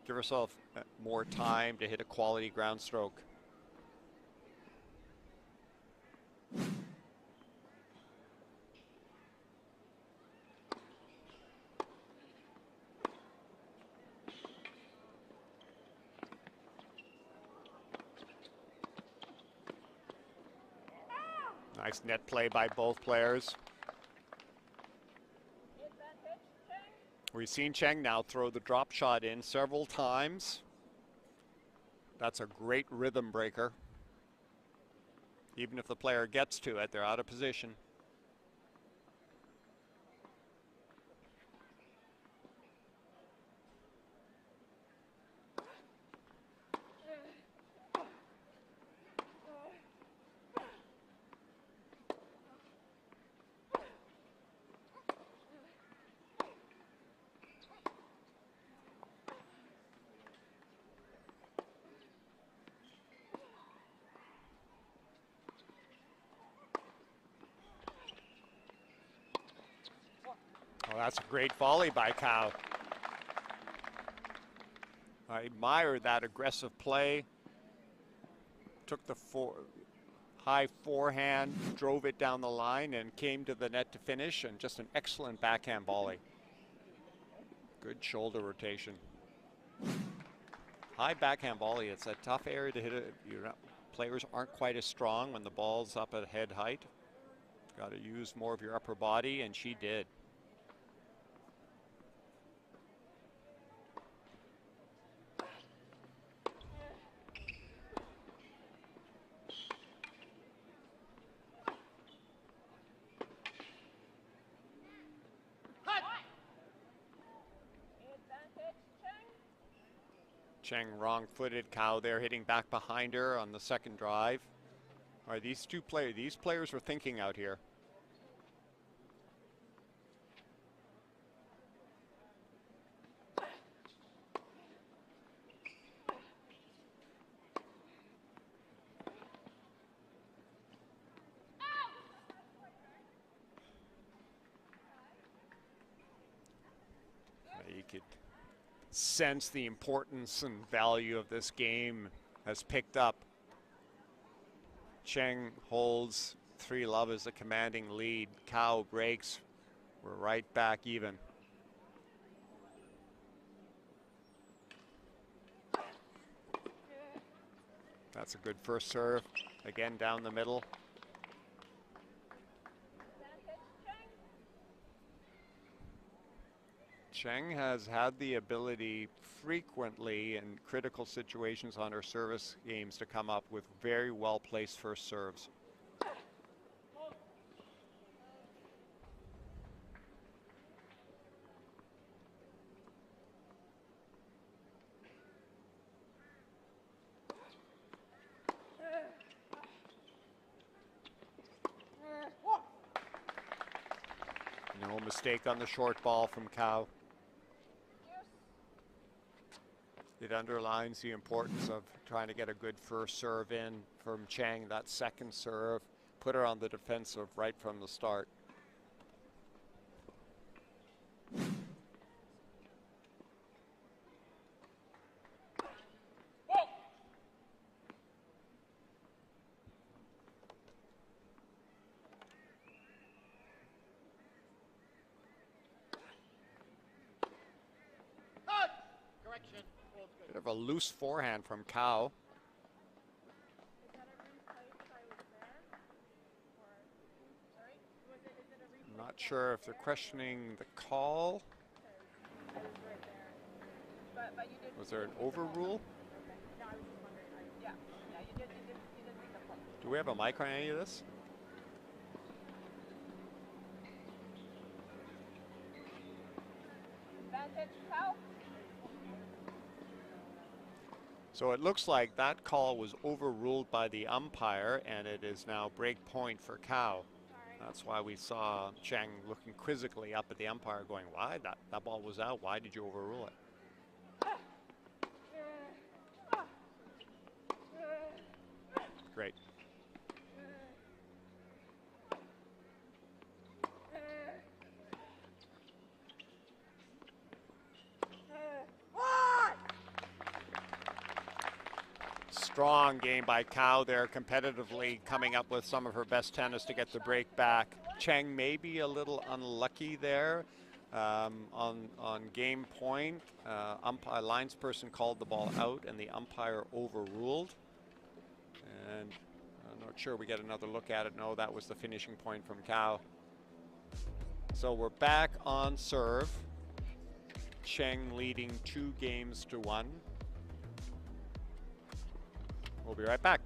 Speaker 1: give herself more time to hit a quality ground stroke. Nice net play by both players. We've seen Cheng now throw the drop shot in several times. That's a great rhythm breaker. Even if the player gets to it, they're out of position. Oh, that's a great volley by Cow. I admire that aggressive play. Took the high forehand, drove it down the line, and came to the net to finish, and just an excellent backhand volley. Good shoulder rotation. High backhand volley, it's a tough area to hit it. Players aren't quite as strong when the ball's up at head height. Got to use more of your upper body, and she did. Cheng wrong-footed. Cow there hitting back behind her on the second drive. All right, these players were thinking out here. You could sense the importance and value of this game has picked up. Cheng holds 3-love as a commanding lead. Cow breaks. We're right back even. That's a good first serve. Again down the middle. Cheng has had the ability frequently in critical situations on her service games to come up with very well-placed first serves. No mistake on the short ball from Cow. It underlines the importance of trying to get a good first serve in from Cheng. That second serve put her on the defensive right from the start. Bit of a loose forehand from Cow. I'm not sure if they're questioning the call. Was there an overrule? Do we have a mic on any of this? So it looks like that call was overruled by the umpire, and it is now break point for Cow. That's why we saw Cheng looking quizzically up at the umpire going, why? That ball was out. Why did you overrule it? Great. Strong game by Cow there, competitively coming up with some of her best tennis to get the break back. Cheng may be a little unlucky there on game point. Umpire linesperson called the ball out and the umpire overruled. And I'm not sure we get another look at it. No, that was the finishing point from Cow. So we're back on serve. Cheng leading 2-1. We'll be right back.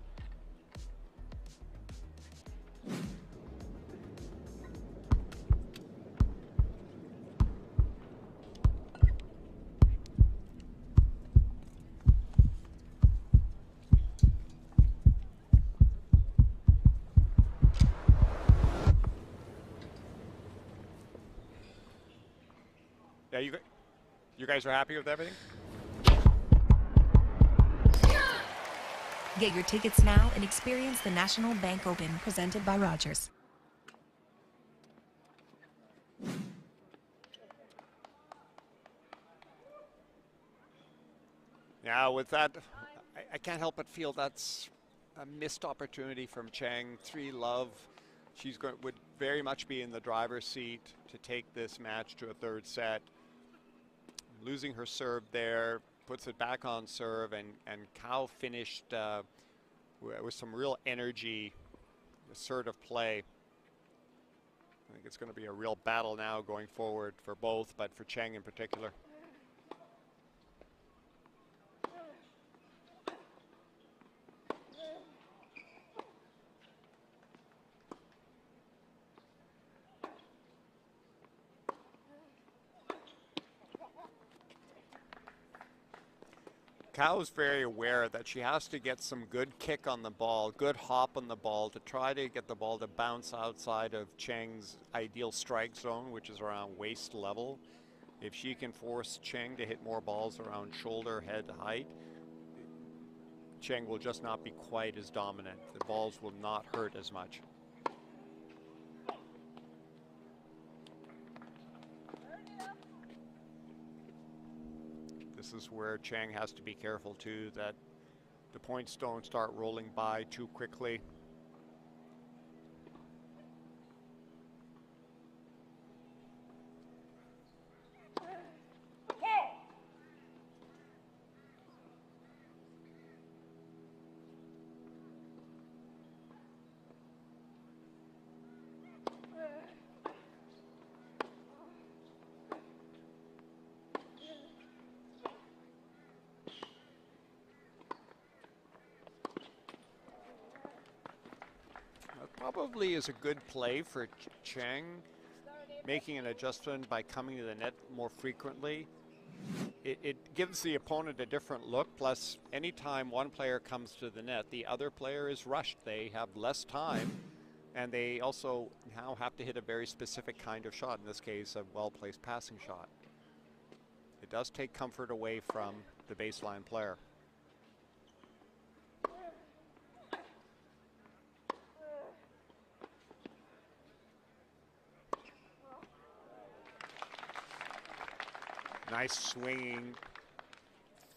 Speaker 1: Yeah, you guys are happy with everything?
Speaker 2: Get your tickets now and experience the National Bank Open presented by Rogers.
Speaker 1: Yeah, with that, I can't help but feel that's a missed opportunity from Cheng. 3-love. Would very much be in the driver's seat to take this match to a third set. Losing her serve there, puts it back on serve, and Cow finished with some real energy, assertive play. I think it's going to be a real battle now going forward for both, but for Cheng in particular. Cow is very aware that she has to get some good kick on the ball, good hop on the ball to try to get the ball to bounce outside of Cheng's ideal strike zone, which is around waist level. If she can force Cheng to hit more balls around shoulder, head height, Cheng will just not be quite as dominant. The balls will not hurt as much. This is where Cheng has to be careful too, that the points don't start rolling by too quickly. Probably is a good play for Cheng, making an adjustment by coming to the net more frequently. It gives the opponent a different look, plus anytime one player comes to the net, the other player is rushed. They have less time, and they also now have to hit a very specific kind of shot, in this case a well-placed passing shot. It does take comfort away from the baseline player. Nice swinging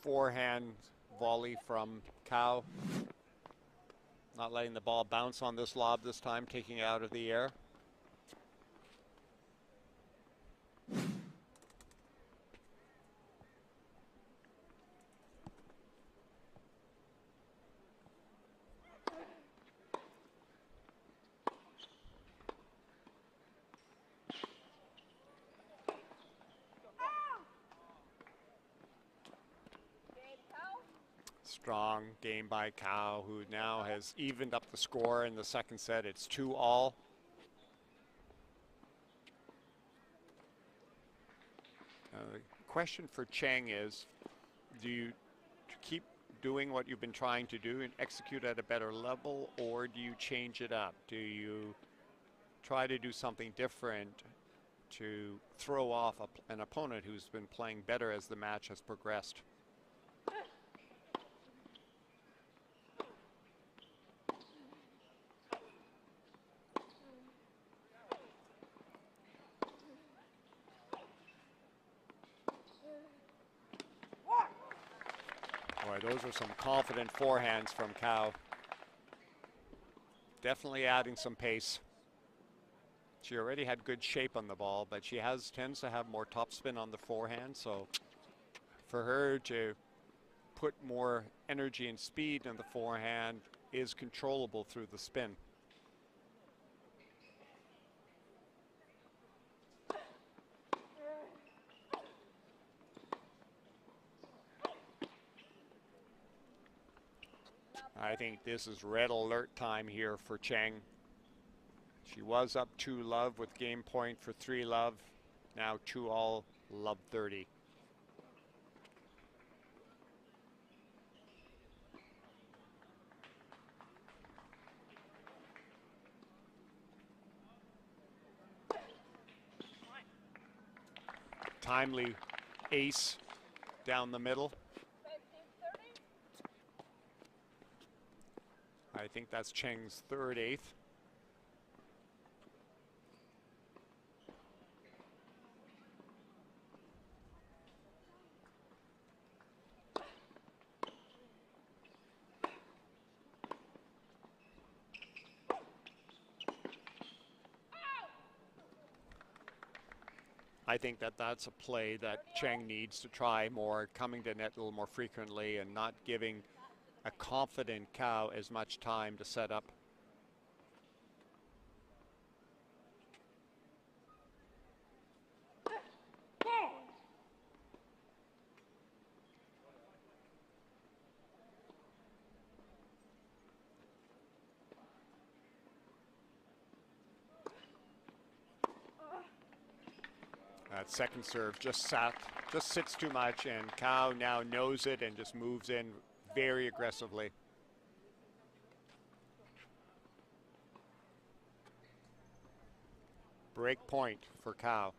Speaker 1: forehand volley from Cow. Not letting the ball bounce on this lob this time, taking it out of the air. Strong game by Cow, who now has evened up the score in the second set. It's 2-all. The question for Cheng is, do you keep doing what you've been trying to do and execute at a better level, or do you change it up? Do you try to do something different to throw off an opponent who's been playing better as the match has progressed? Boy, those are some confident forehands from Cow. Definitely adding some pace. She already had good shape on the ball, but she tends to have more topspin on the forehand. So for her to put more energy and speed in the forehand is controllable through the spin. I think this is red alert time here for Cheng. She was up 2-love with game point for 3-love. Now 2-all, love 30. Timely ace down the middle. I think that's Cheng's third eighth. I think that's a play that Cheng needs to try more, coming to net a little more frequently and not giving a confident Cow as much time to set up. That second serve just sits too much, and Cow now knows it and just moves in very aggressively. Break point for Cow.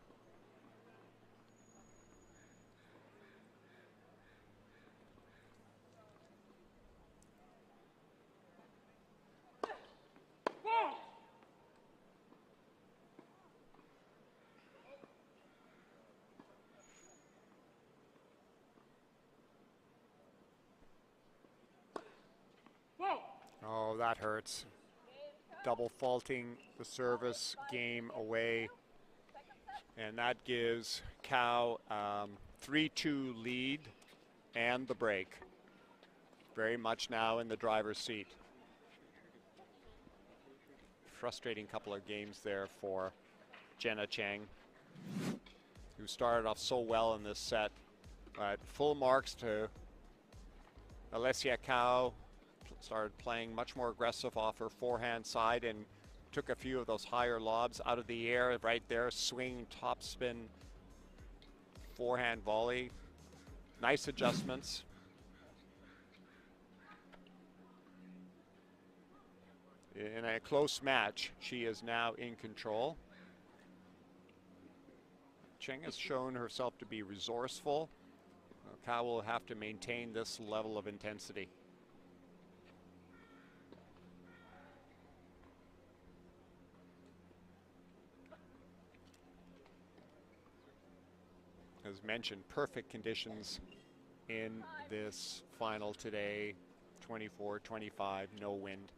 Speaker 1: Oh, that hurts. Double faulting the service game away. And that gives Cow 3-2 lead and the break. Very much now in the driver's seat. Frustrating couple of games there for Jenna Cheng, who started off so well in this set. But full marks to Alessia Cow. Started playing much more aggressive off her forehand side and took a few of those higher lobs out of the air right there. Swing, top spin, forehand volley. Nice adjustments. In a close match, she is now in control. Cheng has shown herself to be resourceful. Cow will have to maintain this level of intensity. As mentioned, perfect conditions in this final today. 24-25, no wind.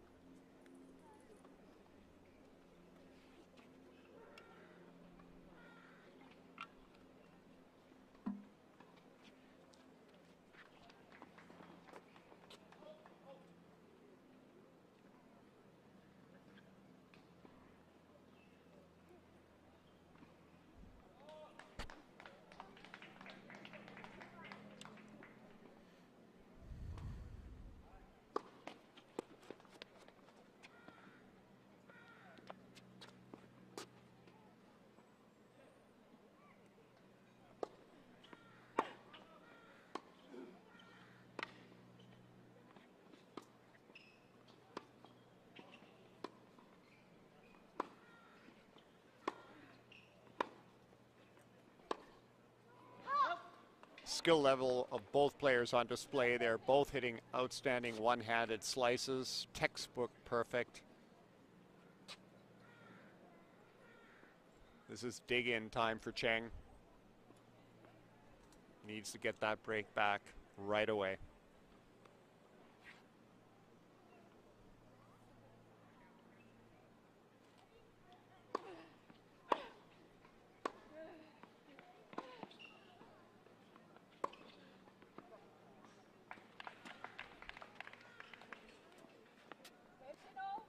Speaker 1: skill level of both players on display. They're both hitting outstanding one-handed slices, textbook perfect. This is dig-in time for Cheng. Needs to get that break back right away.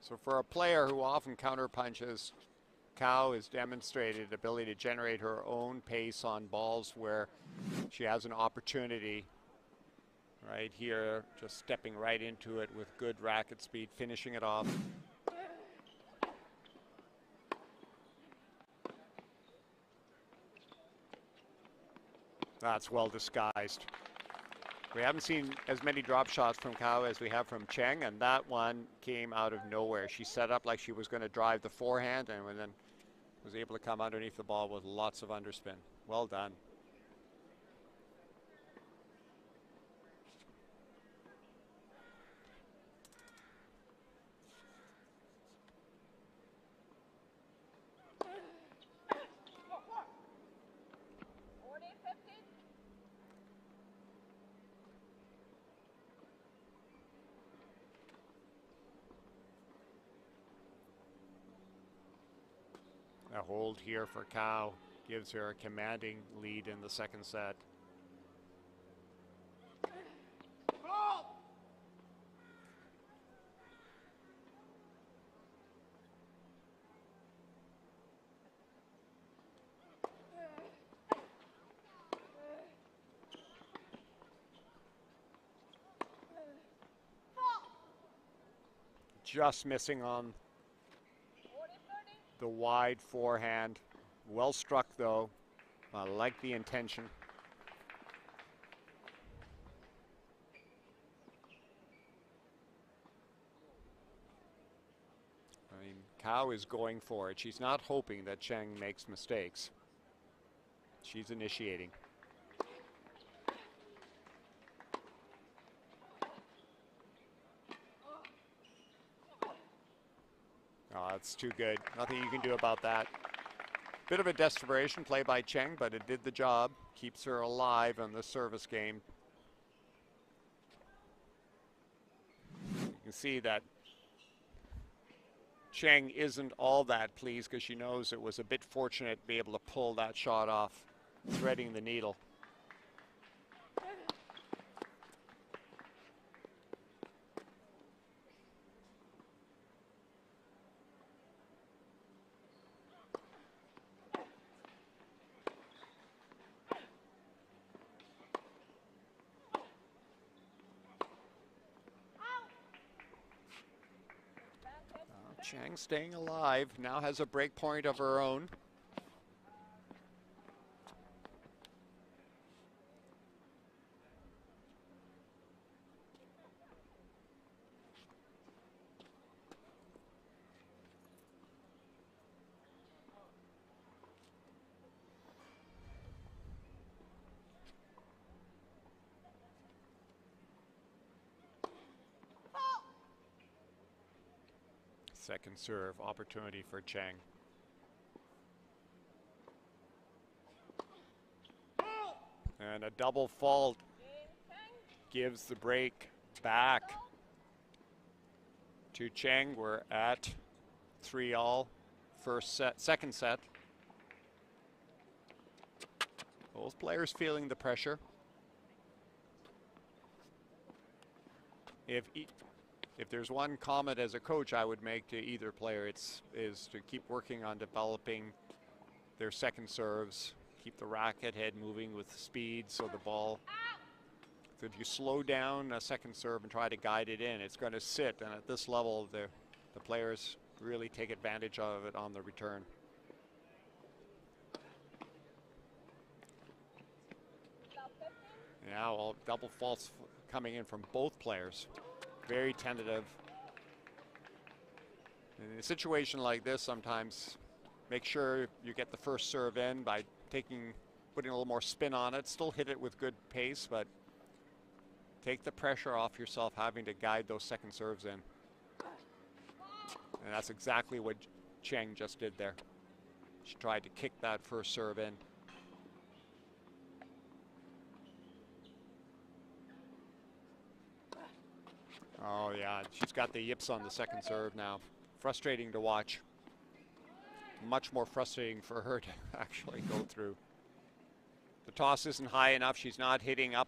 Speaker 1: So for a player who often counterpunches, Cao has demonstrated ability to generate her own pace on balls where she has an opportunity. Right here, just stepping right into it with good racket speed, finishing it off. That's well disguised. We haven't seen as many drop shots from Cao as we have from Cheng, and that one came out of nowhere. She set up like she was going to drive the forehand and then was able to come underneath the ball with lots of underspin. Well done. A hold here for Cao gives her a commanding lead in the second set. Just missing on the wide forehand. Well struck though. I like the intention. I mean, Cao is going for it. She's not hoping that Cheng makes mistakes. She's initiating. Oh, that's too good. Nothing you can do about that. Bit of a desperation play by Cheng, but it did the job. Keeps her alive in the service game. You can see that Cheng isn't all that pleased because she knows it was a bit fortunate to be able to pull that shot off, threading the needle. Cheng staying alive, now has a break point of her own. Second serve opportunity for Cheng. And a double fault gives the break back to Cheng. We're at 3-all first set, second set. Both players feeling the pressure. If there's one comment as a coach I would make to either player, is to keep working on developing their second serves, keep the racket head moving with speed so the ball, so if you slow down a second serve and try to guide it in, it's going to sit, and at this level the players really take advantage of it on the return. Now all double faults coming in from both players. Very tentative. In a situation like this, sometimes make sure you get the first serve in by taking putting a little more spin on it. Still hit it with good pace, but take the pressure off yourself having to guide those second serves in. And that's exactly what Cheng just did there. She tried to kick that first serve in. Oh yeah, she's got the yips on the second serve now. Frustrating to watch. Much more frustrating for her to actually go through. The toss isn't high enough. She's not hitting up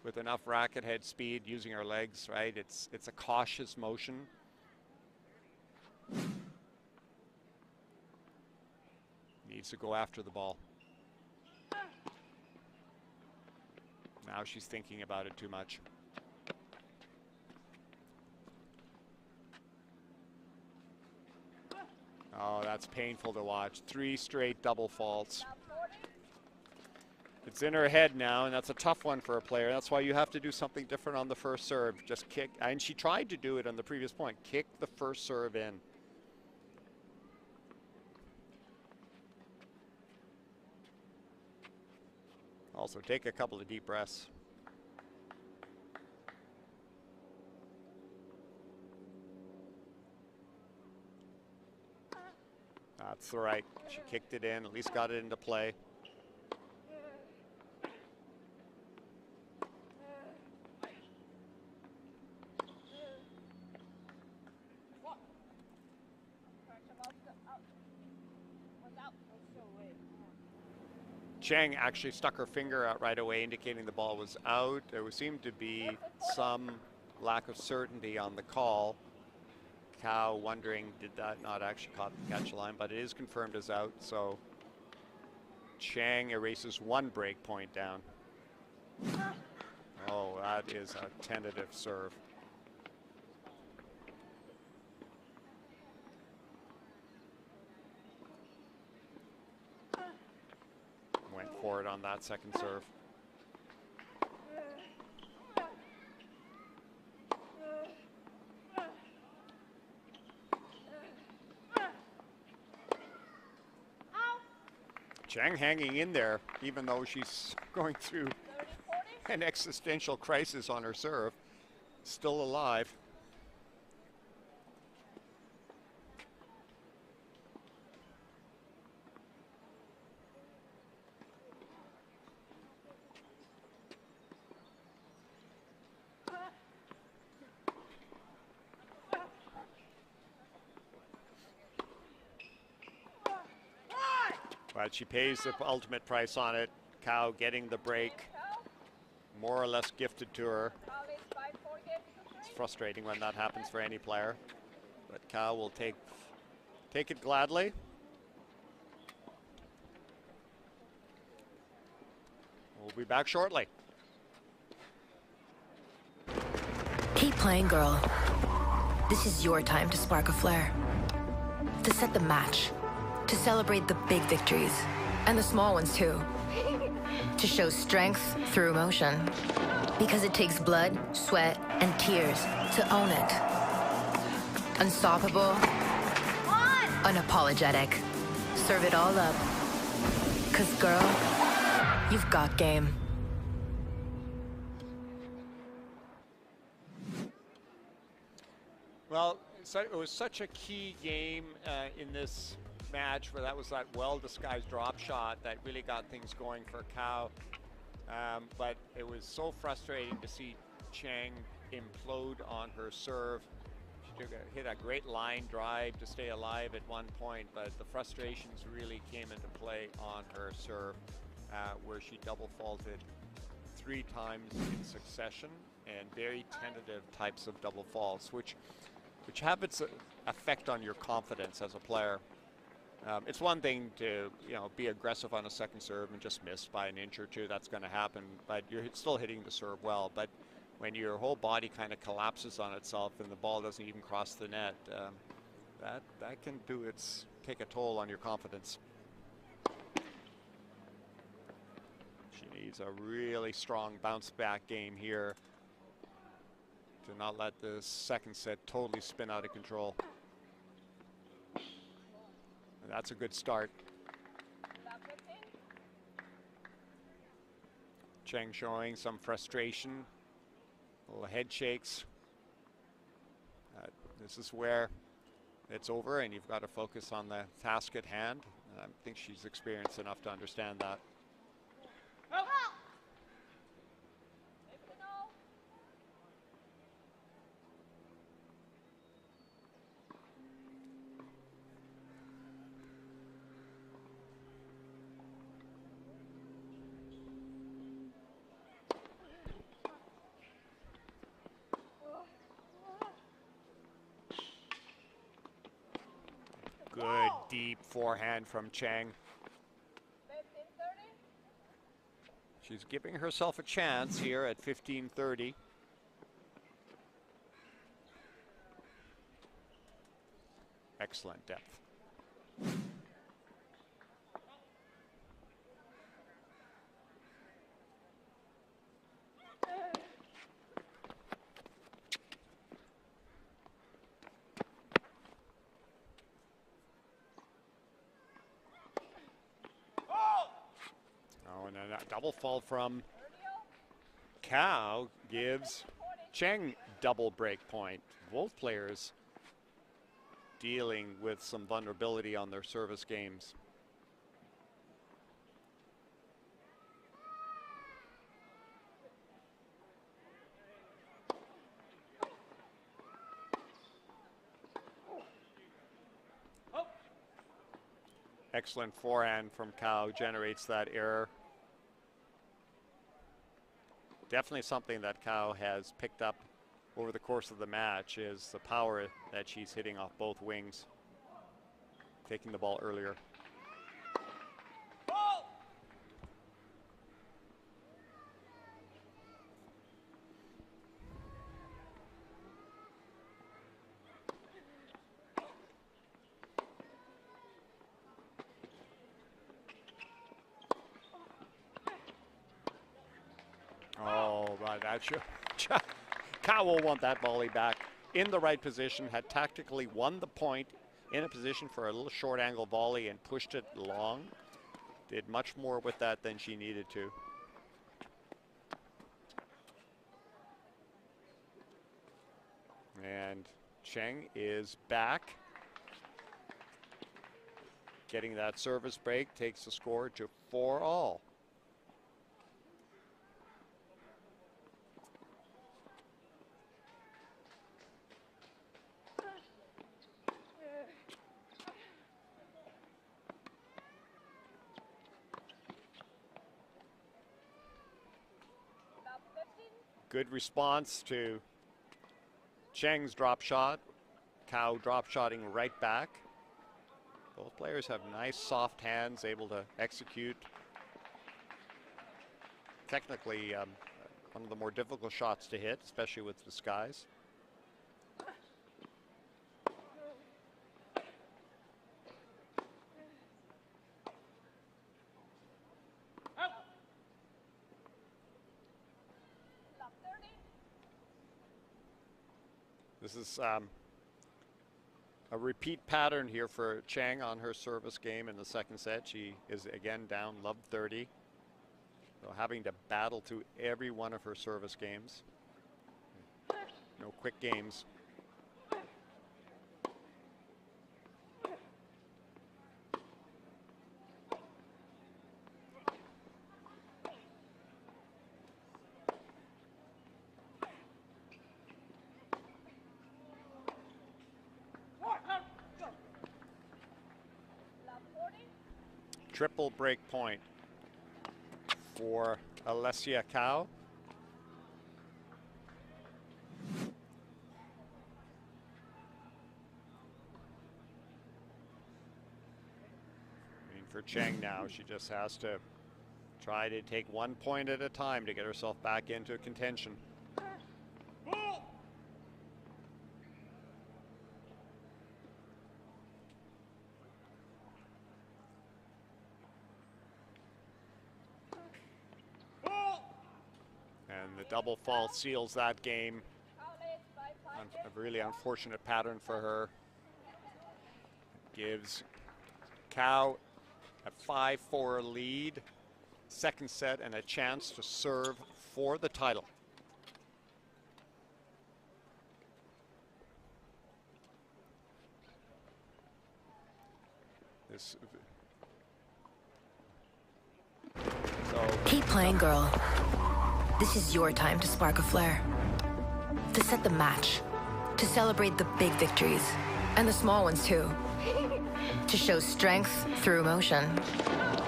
Speaker 1: with enough racket head speed using her legs, right? It's a cautious motion. Needs to go after the ball. Now she's thinking about it too much. Oh, that's painful to watch. 3 straight double faults. It's in her head now, and that's a tough one for a player. That's why you have to do something different on the first serve. Just kick, and she tried to do it on the previous point. Kick the first serve in. Also, take a couple of deep breaths. That's right. She kicked it in, at least got it into play. Cheng actually stuck her finger out right away, indicating the ball was out. There seemed to be some lack of certainty on the call. Cow wondering, did that not actually catch the line, but it is confirmed as out, so Cheng erases 1 break point down. Oh, that is a tentative serve. Went for it on that second serve. Cheng hanging in there, even though she's going through an existential crisis on her serve. Still alive. But she pays the ultimate price on it. Cow getting the break, more or less gifted to her. It's frustrating when that happens for any player, but Cow will take it gladly. We'll be back shortly.
Speaker 3: Keep playing, girl. This is your time to spark a flare. To set the match. To celebrate the big victories. And the small ones, too. To show strength through emotion. Because it takes blood, sweat, and tears to own it. Unstoppable. Unapologetic. Serve it all up. 'Cause, girl, you've got game.
Speaker 1: Well, it was such a key game in this match where that was that well-disguised drop shot that really got things going for Cow. But it was so frustrating to see Cheng implode on her serve. She hit a great line drive to stay alive at one point, but the frustrations really came into play on her serve, where she double faulted 3 times in succession, and very tentative types of double faults, which have its effect on your confidence as a player. It's one thing to be aggressive on a second serve and just miss by an inch or two. That's going to happen, but you're still hitting the serve well. But when your whole body kind of collapses on itself and the ball doesn't even cross the net, that can take a toll on your confidence. She needs a really strong bounce back game here to not let the second set totally spin out of control. And that's a good start. Cheng showing some frustration, little head shakes. This is where it's over and you've got to focus on the task at hand. I think she's experienced enough to understand that. Good deep forehand from Cheng. She's giving herself a chance here at 15-30. Excellent depth. Double fault from Cao gives Cheng double break point. Both players dealing with some vulnerability on their service games. Excellent forehand from Cao generates that error. Definitely something that Cao has picked up over the course of the match is the power that she's hitting off both wings, taking the ball earlier. Oh, right, that should. Cao will want that volley back in the right position, had tactically won the point in a position for a little short angle volley and pushed it long. Did much more with that than she needed to. And Cheng is back. Getting that service break takes the score to 4-all. Good response to Cheng's drop shot. Cao drop shotting right back. Both players have nice soft hands, able to execute. Technically, one of the more difficult shots to hit, especially with disguise. This is a repeat pattern here for Cheng on her service game in the second set. She is again down love 30. So having to battle through every one of her service games. No quick games. Triple break point for Alessia Cao. For Cheng now, she just has to try to take 1 point at a time to get herself back into contention. And the double fault seals that game. A really unfortunate pattern for her. Gives Cao a 5-4 lead. second set and a chance to serve for the title.
Speaker 3: Keep playing, girl. This is your time to spark a flare. To set the match. To celebrate the big victories. And the small ones, too. To show strength through emotion.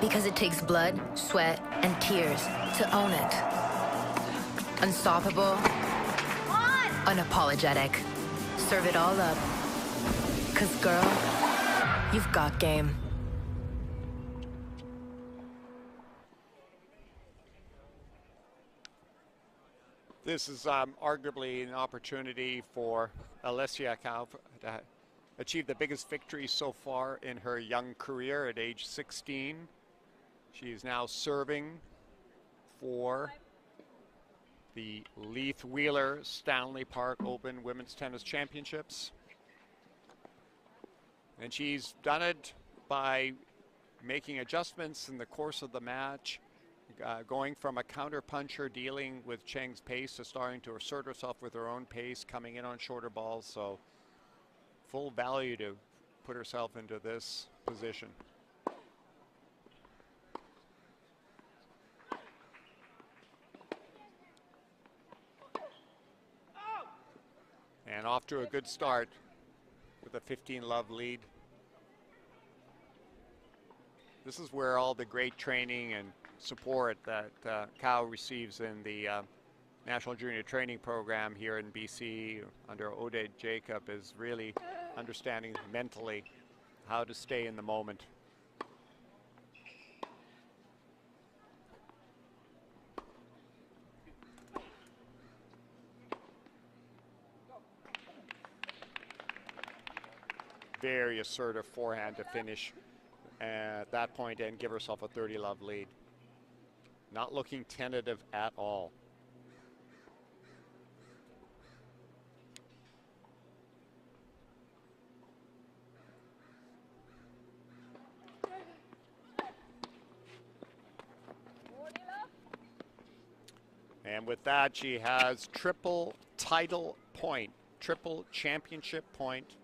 Speaker 3: Because it takes blood, sweat, and tears to own it. Unstoppable. Unapologetic. Serve it all up. 'Cause, girl, you've got game.
Speaker 1: This is arguably an opportunity for Alessia Cao to achieve the biggest victory so far in her young career at age 16. She is now serving for the Leith Wheeler Stanley Park Open Women's Tennis Championships. And she's done it by making adjustments in the course of the match, going from a counter puncher dealing with Cheng's pace to starting to assert herself with her own pace, coming in on shorter balls. So full value to put herself into this position. And off to a good start with a 15-love lead. This is where all the great training and support that Cao receives in the National Junior Training Program here in BC under Ode Jacob is really understanding mentally how to stay in the moment. Very assertive forehand to finish at that point and give herself a 30-love lead. Not looking tentative at all. And with that, she has triple title point, triple championship point.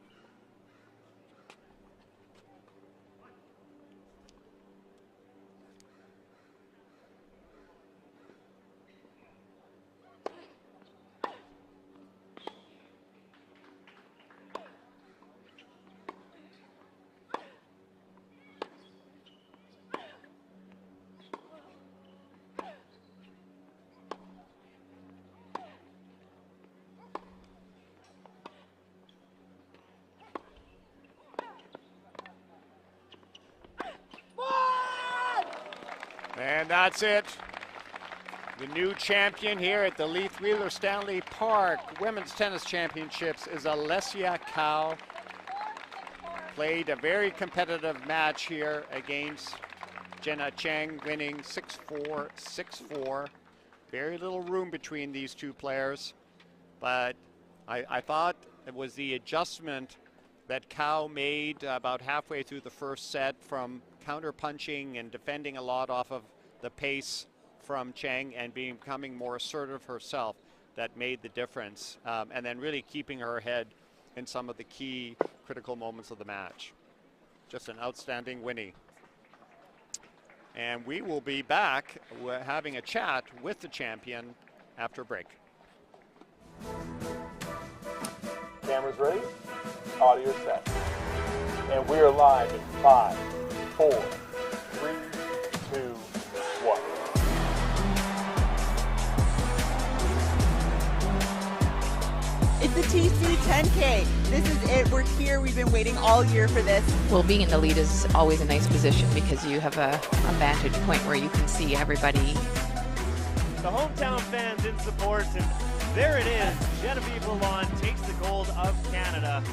Speaker 1: And that's it. The new champion here at the Leith Wheeler Stanley Park Women's Tennis Championships is Alessia Cao. Played a very competitive match here against Jenna Cheng, winning 6-4, 6-4. Very little room between these two players, but I thought it was the adjustment that Cao made about halfway through the first set from counter punching and defending a lot off of the pace from Cheng and becoming more assertive herself that made the difference, and then really keeping her head in some of the key critical moments of the match. Just an outstanding Winnie. And we will be back having a chat with the champion after break.
Speaker 5: Cameras ready, audio set. And we are live in 5, 4, 3, 2, 1.
Speaker 6: It's the TC 10K. This is it. We're here. We've been waiting all year for this.
Speaker 7: Well, being in the lead is always a nice position because you have a vantage point where you can see everybody.
Speaker 8: The hometown fans in support, and there it is. Genevieve Lalonde takes the gold of Canada.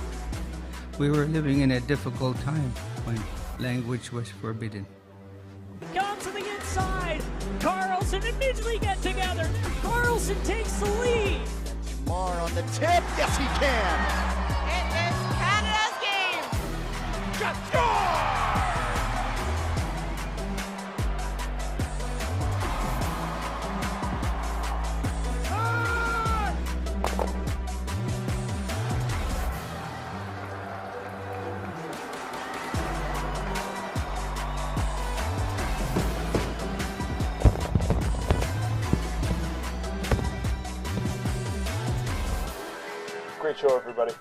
Speaker 9: We were living in a difficult time when language was forbidden.
Speaker 10: Gone to the inside. Carlson immediately get together. Carlson takes the lead.
Speaker 11: Mar on the tip. Yes, he can.
Speaker 6: It is Canada's game.
Speaker 11: Just score!
Speaker 5: Great show, everybody.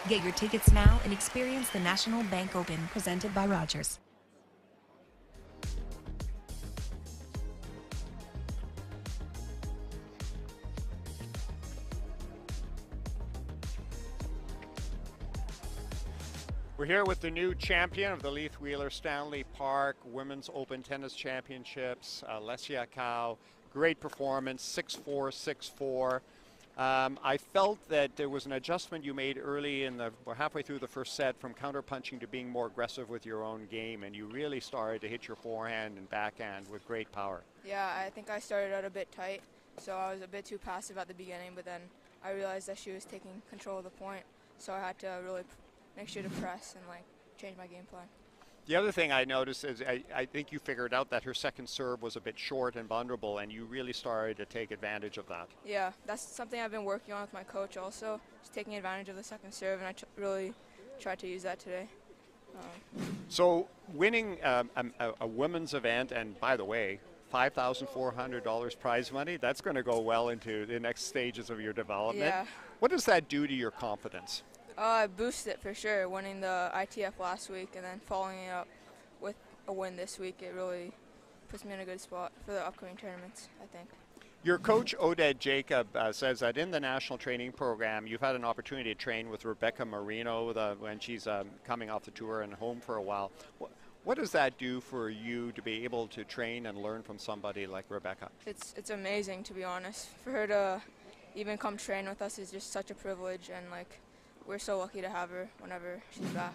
Speaker 2: Get your tickets now and experience the National Bank Open presented by Rogers.
Speaker 1: We're here with the new champion of the Leith Wheeler Stanley Park Women's Open Tennis Championships, Lesia Cow. Great performance, 6-4, 6-4. I felt that there was an adjustment you made early in the, halfway through the first set, from counter-punching to being more aggressive with your own game, and you really started to hit your forehand and backhand with great power.
Speaker 12: Yeah, I think I started out a bit tight, so I was a bit too passive at the beginning, but then I realized that she was taking control of the point, so I had to really make sure to press and change my game plan.
Speaker 1: The other thing I noticed is I think you figured out that her second serve was a bit short and vulnerable, and you really started to take advantage of that.
Speaker 12: Yeah, that's something I've been working on with my coach also, just taking advantage of the second serve, and I really tried to use that today.
Speaker 1: So winning a women's event, and by the way, $5,400 prize money, that's going to go well into the next stages of your development.
Speaker 12: Yeah.
Speaker 1: What does that do to your confidence?
Speaker 12: Boost it for sure, winning the ITF last week and then following it up with a win this week. It really puts me in a good spot for the upcoming tournaments, I think.
Speaker 1: Your coach, Odette Jacob, says that in the national training program, you've had an opportunity to train with Rebecca Marino when she's coming off the tour and home for a while. What does that do for you to be able to train and learn from somebody like Rebecca?
Speaker 12: It's amazing, to be honest. For her to even come train with us is just such a privilege, and we're so lucky to have her whenever she's back.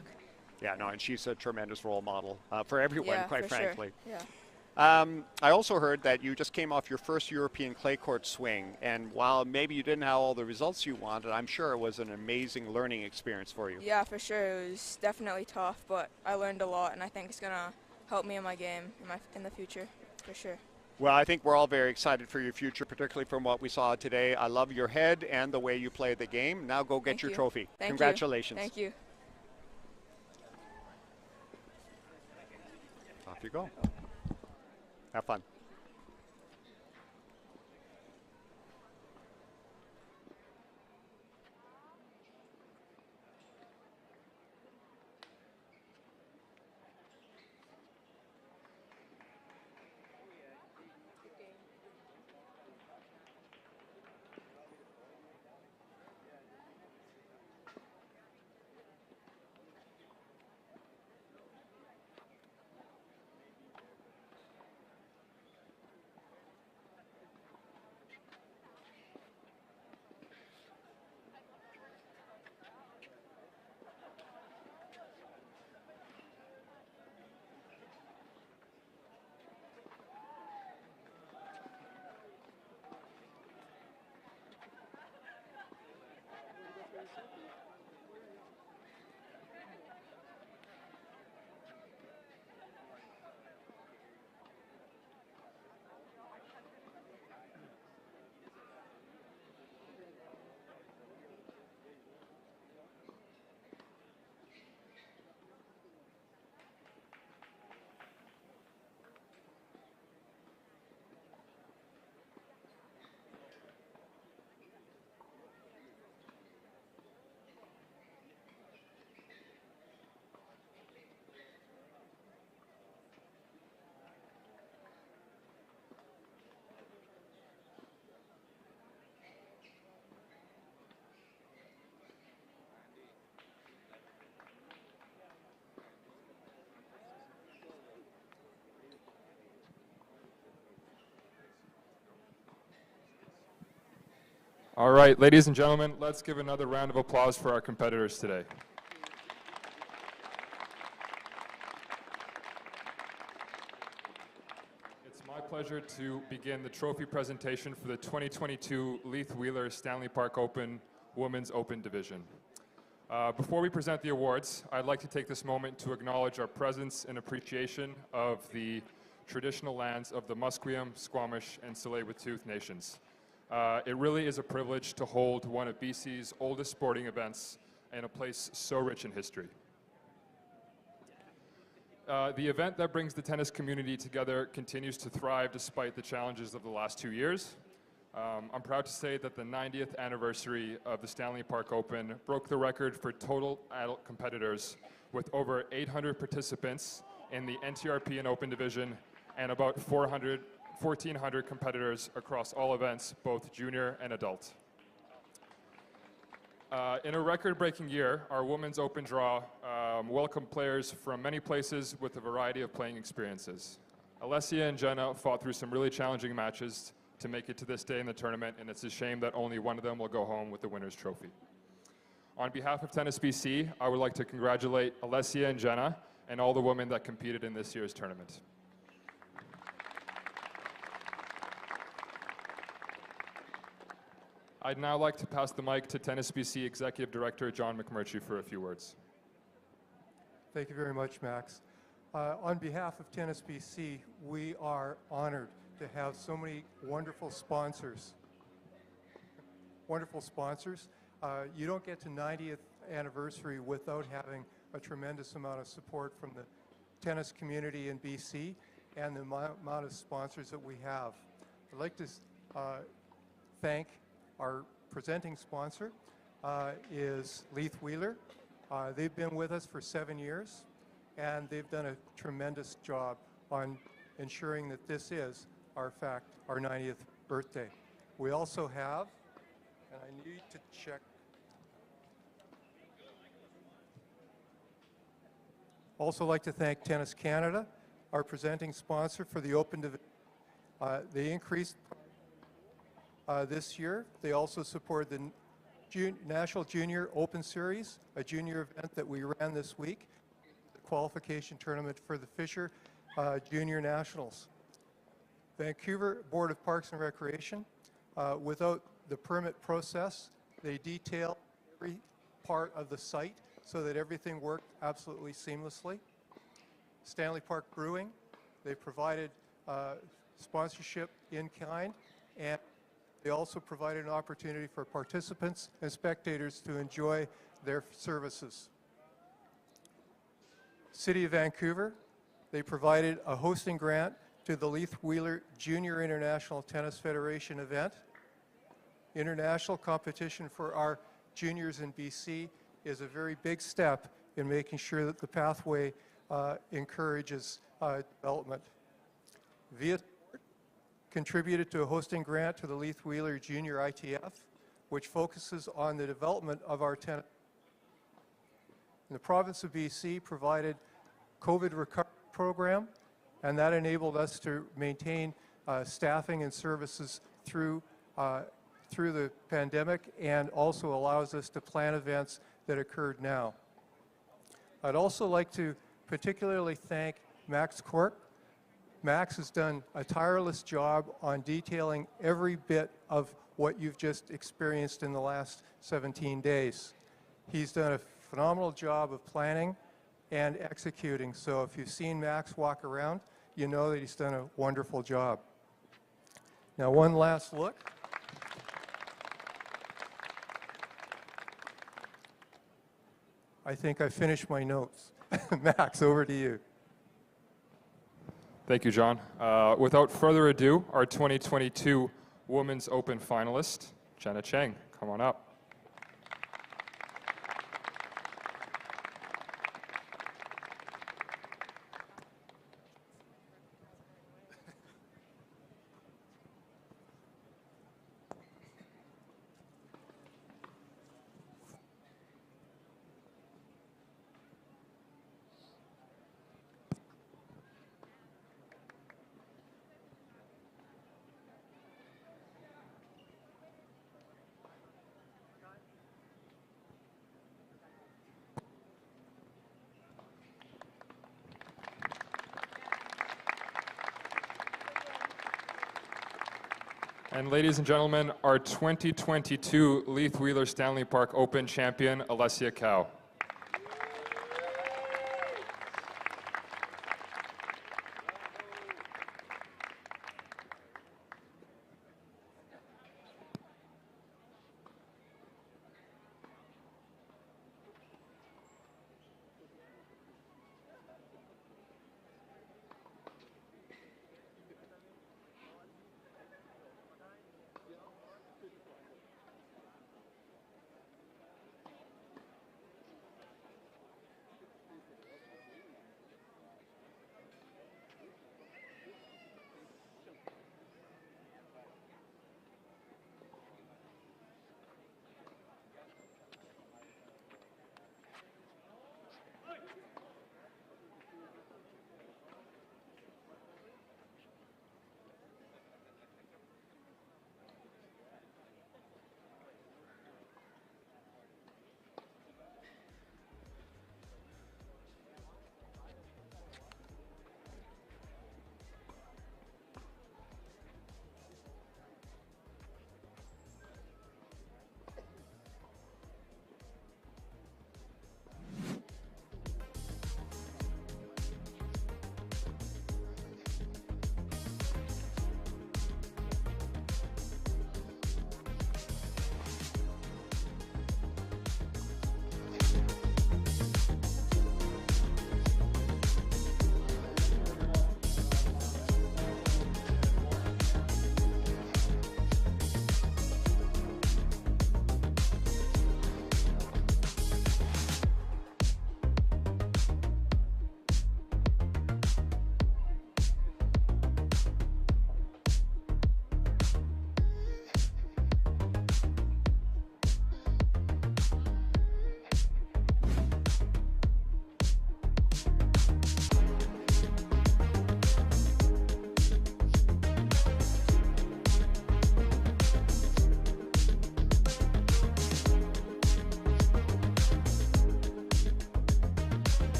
Speaker 1: Yeah, no, and she's a tremendous role model for everyone, quite frankly.
Speaker 12: Sure. Yeah.
Speaker 1: I also heard that you just came off your first European clay court swing, and while maybe you didn't have all the results you wanted, I'm sure it was an amazing learning experience for you.
Speaker 12: Yeah, for sure. It was definitely tough, but I learned a lot, and I think it's going to help me in my game in the future, for sure.
Speaker 1: Well, I think we're all very excited for your future, particularly from what we saw today. I love your head and the way you play the game. Now go get your trophy. Congratulations.
Speaker 12: Thank you.
Speaker 1: Off you go. Have fun.
Speaker 13: All right, ladies and gentlemen, let's give another round of applause for our competitors today. It's my pleasure to begin the trophy presentation for the 2022 Leith Wheeler Stanley Park Open Women's Open Division. Before we present the awards, I'd like to take this moment to acknowledge our presence and appreciation of the traditional lands of the Musqueam, Squamish, and Tsleil-Waututh nations. It really is a privilege to hold one of BC's oldest sporting events in a place so rich in history. The event that brings the tennis community together continues to thrive despite the challenges of the last 2 years. I'm proud to say that the 90th anniversary of the Stanley Park Open broke the record for total adult competitors with over 800 participants in the NTRP and Open division and about 1,400 competitors across all events, both junior and adult. In a record-breaking year, our Women's Open draw welcomed players from many places with a variety of playing experiences. Alessia and Jenna fought through some really challenging matches to make it to this day in the tournament, and it's a shame that only one of them will go home with the winner's trophy. On behalf of Tennis BC, I would like to congratulate Alessia and Jenna and all the women that competed in this year's tournament. I'd now like to pass the mic to Tennis BC Executive Director John McMurtry for a few words.
Speaker 14: Thank you very much, Max. On behalf of Tennis BC, we are honored to have so many wonderful sponsors. You don't get to 90th anniversary without having a tremendous amount of support from the tennis community in BC and the amount of sponsors that we have. I'd like to thank our presenting sponsor is Leith Wheeler. They've been with us for 7 years, and they've done a tremendous job on ensuring that this is our 90th birthday. We also have, and I need to check, also like to thank Tennis Canada, our presenting sponsor for the Open division. They increased this year. They also support the National Junior Open Series, a junior event that we ran this week, the qualification tournament for the Fisher Junior Nationals. Vancouver Board of Parks and Recreation, without the permit process, they detail every part of the site so that everything worked absolutely seamlessly. Stanley Park Brewing, they provided sponsorship in kind, and they also provided an opportunity for participants and spectators to enjoy their services. City of Vancouver, they provided a hosting grant to the Leith Wheeler Junior International Tennis Federation event. International competition for our juniors in BC is a very big step in making sure that the pathway encourages development. Via contributed to a hosting grant to the Leith Wheeler Junior ITF, which focuses on the development of our tennis. The province of BC provided COVID recovery program, and that enabled us to maintain staffing and services through the pandemic, and also allows us to plan events that occurred now. I'd also like to particularly thank Max Cork. Max has done a tireless job on detailing every bit of what you've just experienced in the last 17 days. He's done a phenomenal job of planning and executing. So if you've seen Max walk around, you know that he's done a wonderful job. Now, one last look. I think I finished my notes. Max, over to you.
Speaker 13: Thank you, John. Without further ado, our 2022 Women's Open finalist, Jenna Cheng, come on up. And ladies and gentlemen, our 2022 Leith Wheeler Stanley Park Open champion, Alessia Cow.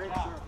Speaker 5: Great serve.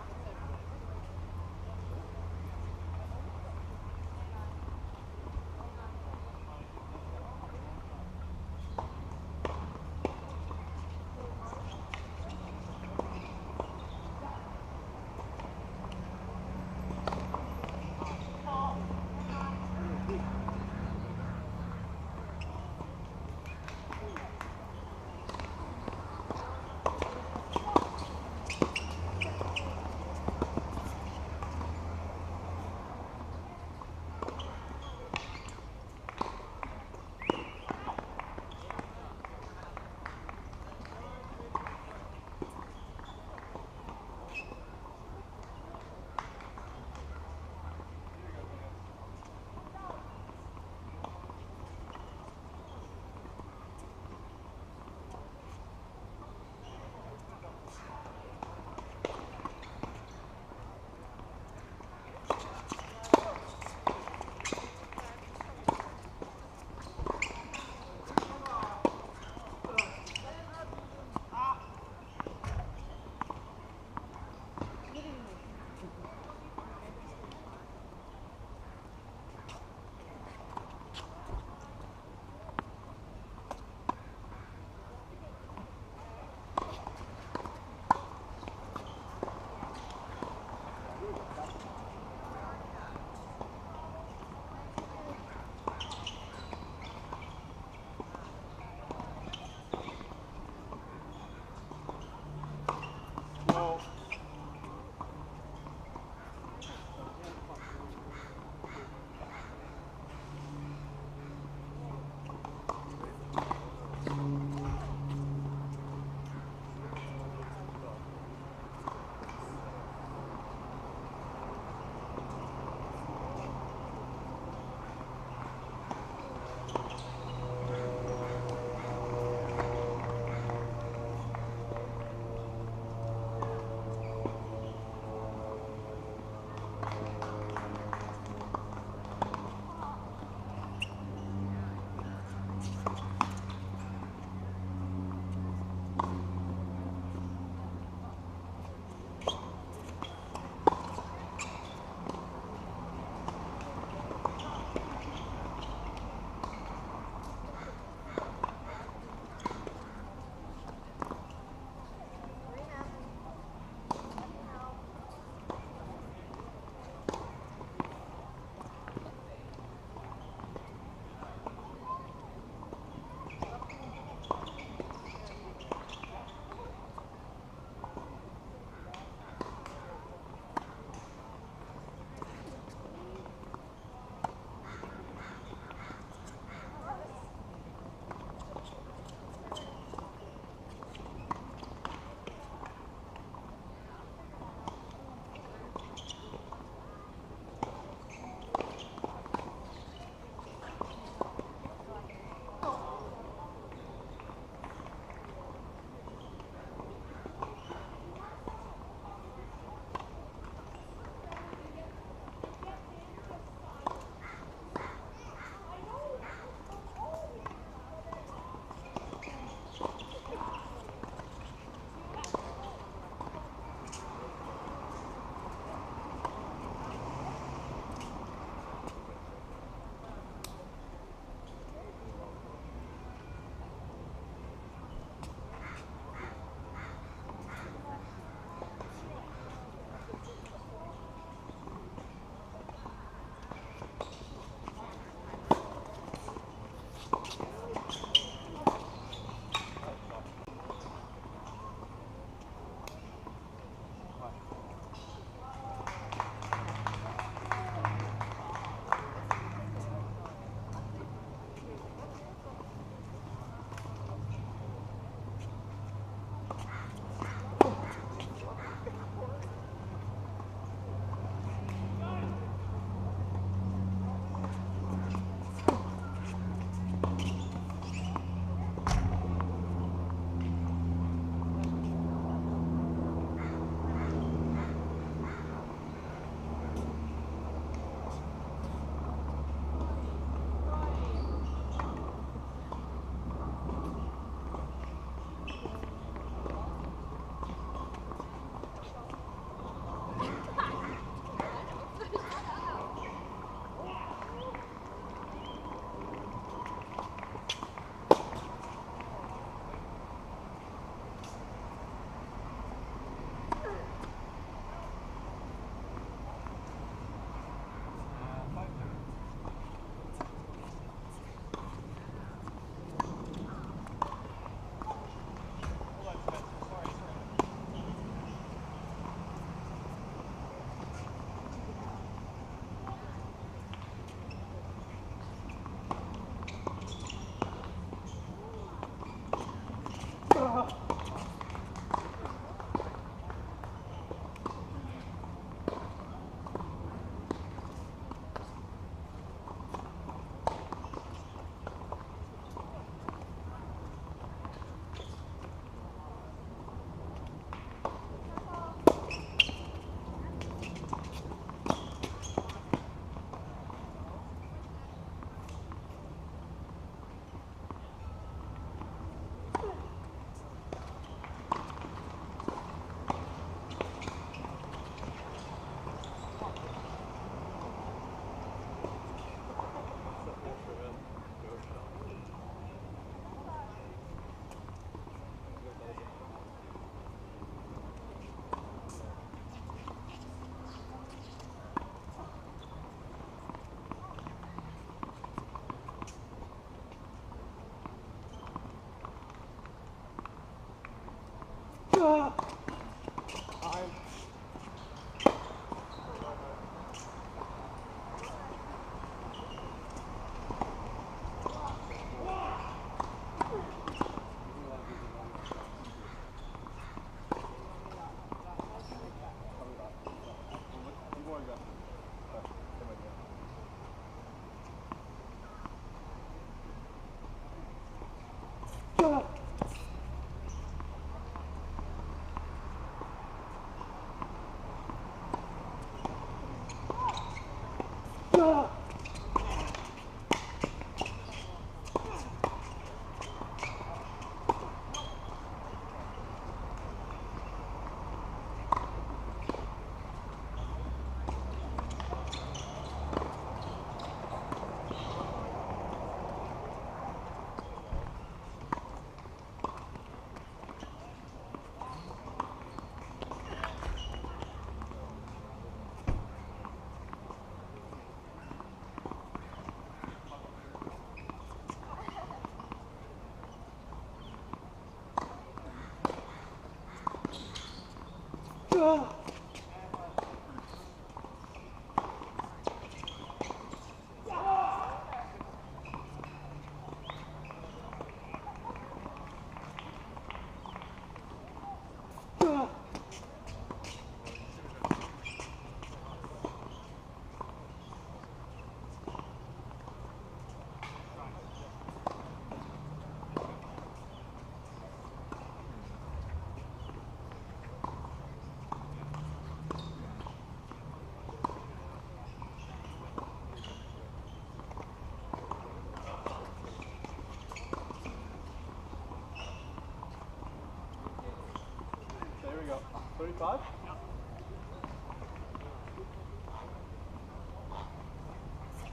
Speaker 5: There we go. 35?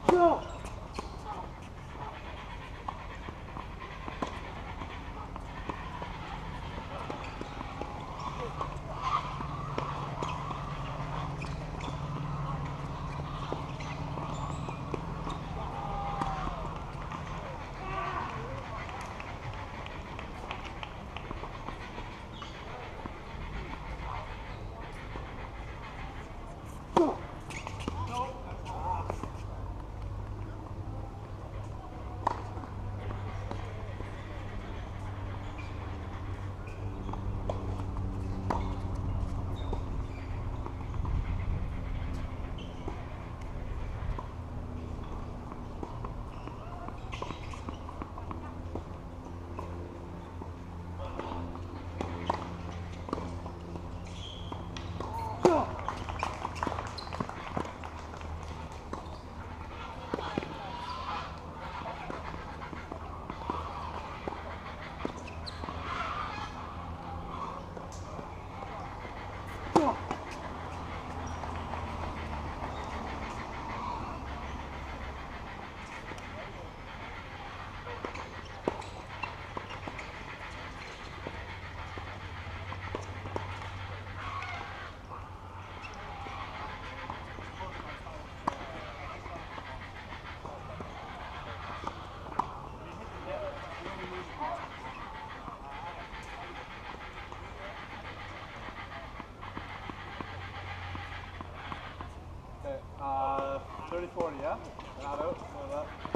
Speaker 5: Go! Okay, 30-40, yeah? Not out, no left.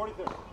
Speaker 5: 43rd.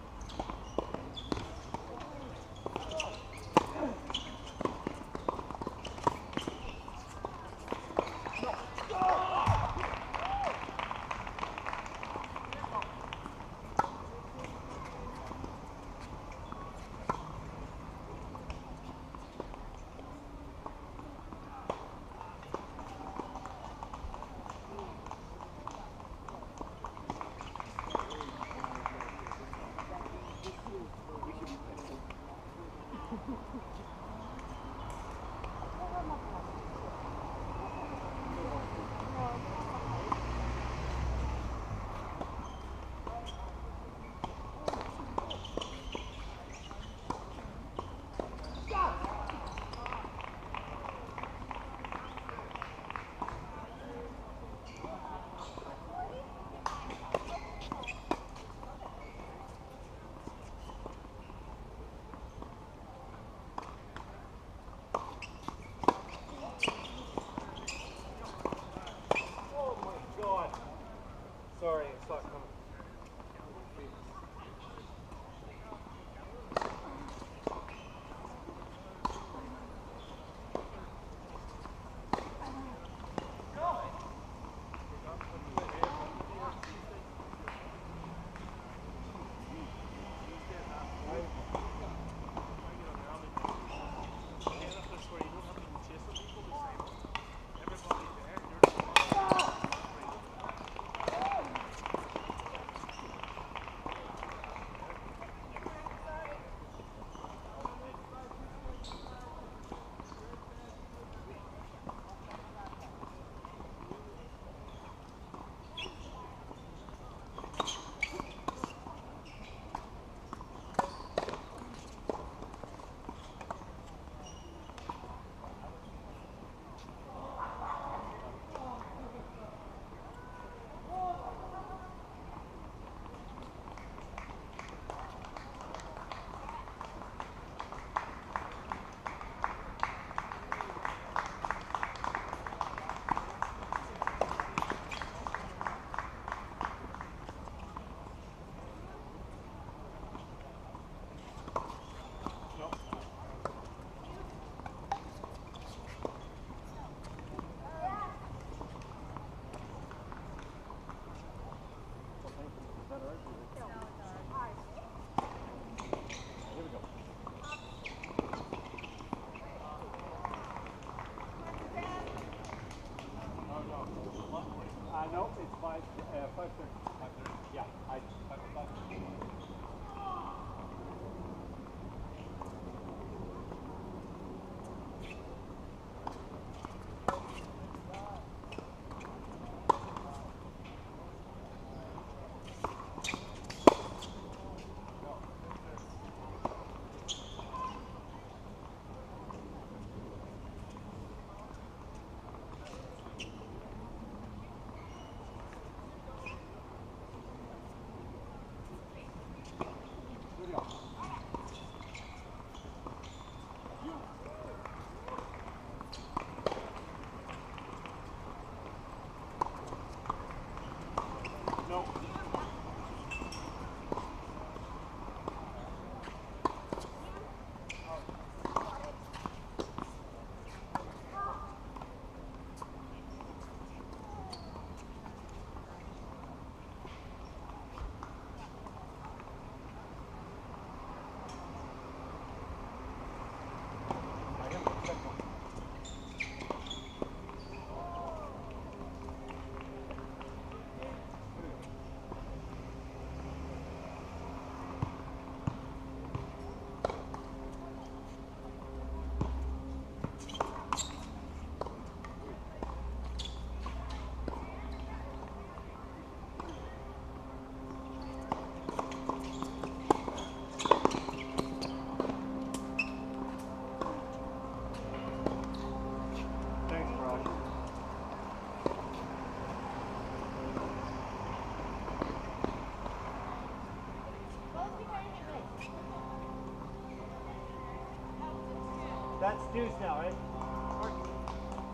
Speaker 8: That's deuce now, right?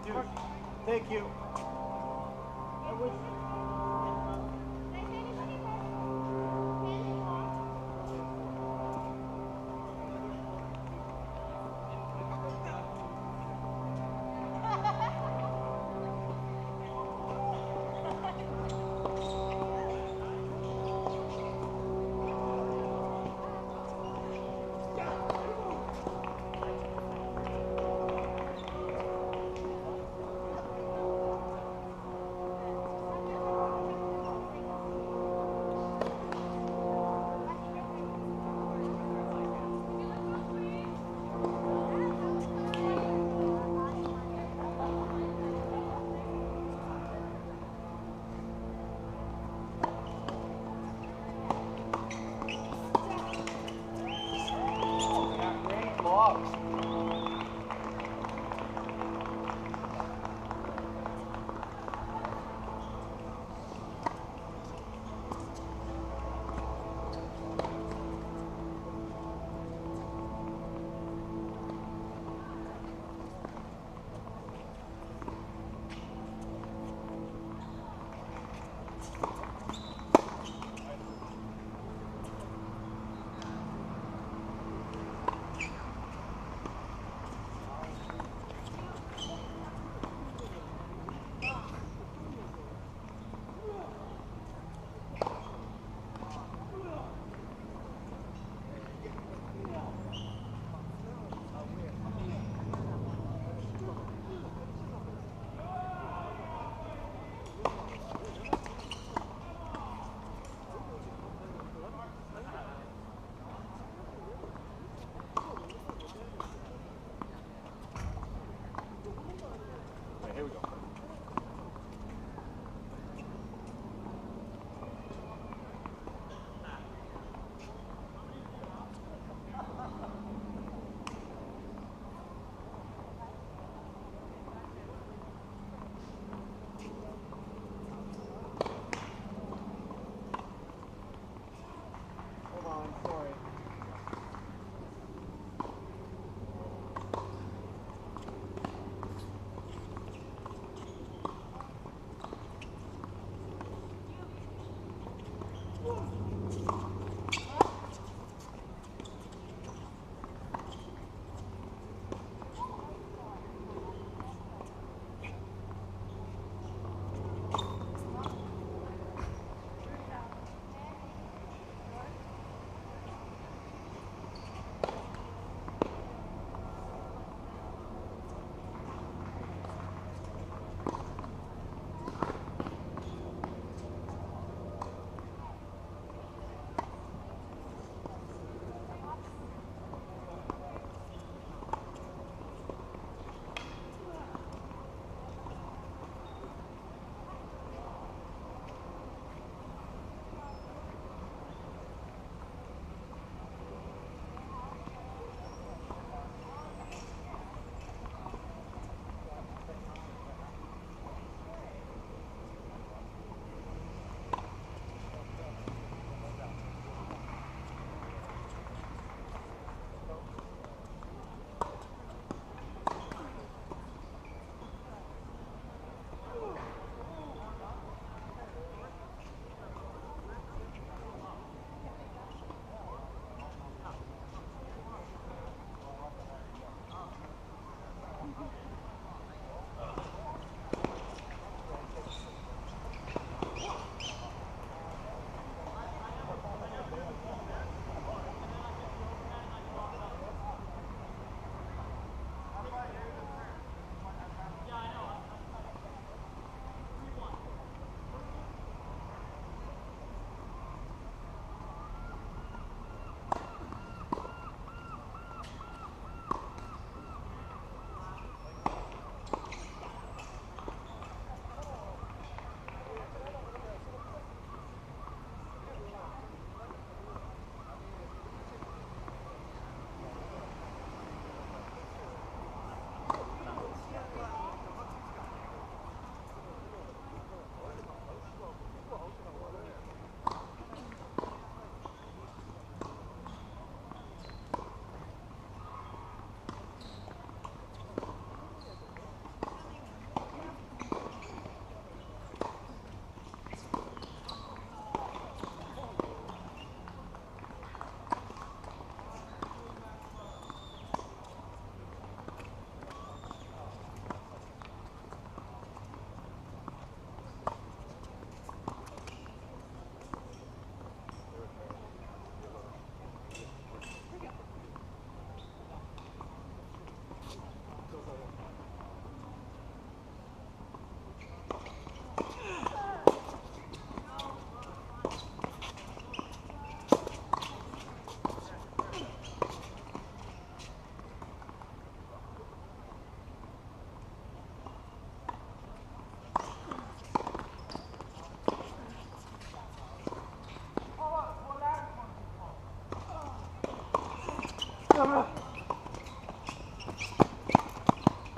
Speaker 8: Deuce. Thank you.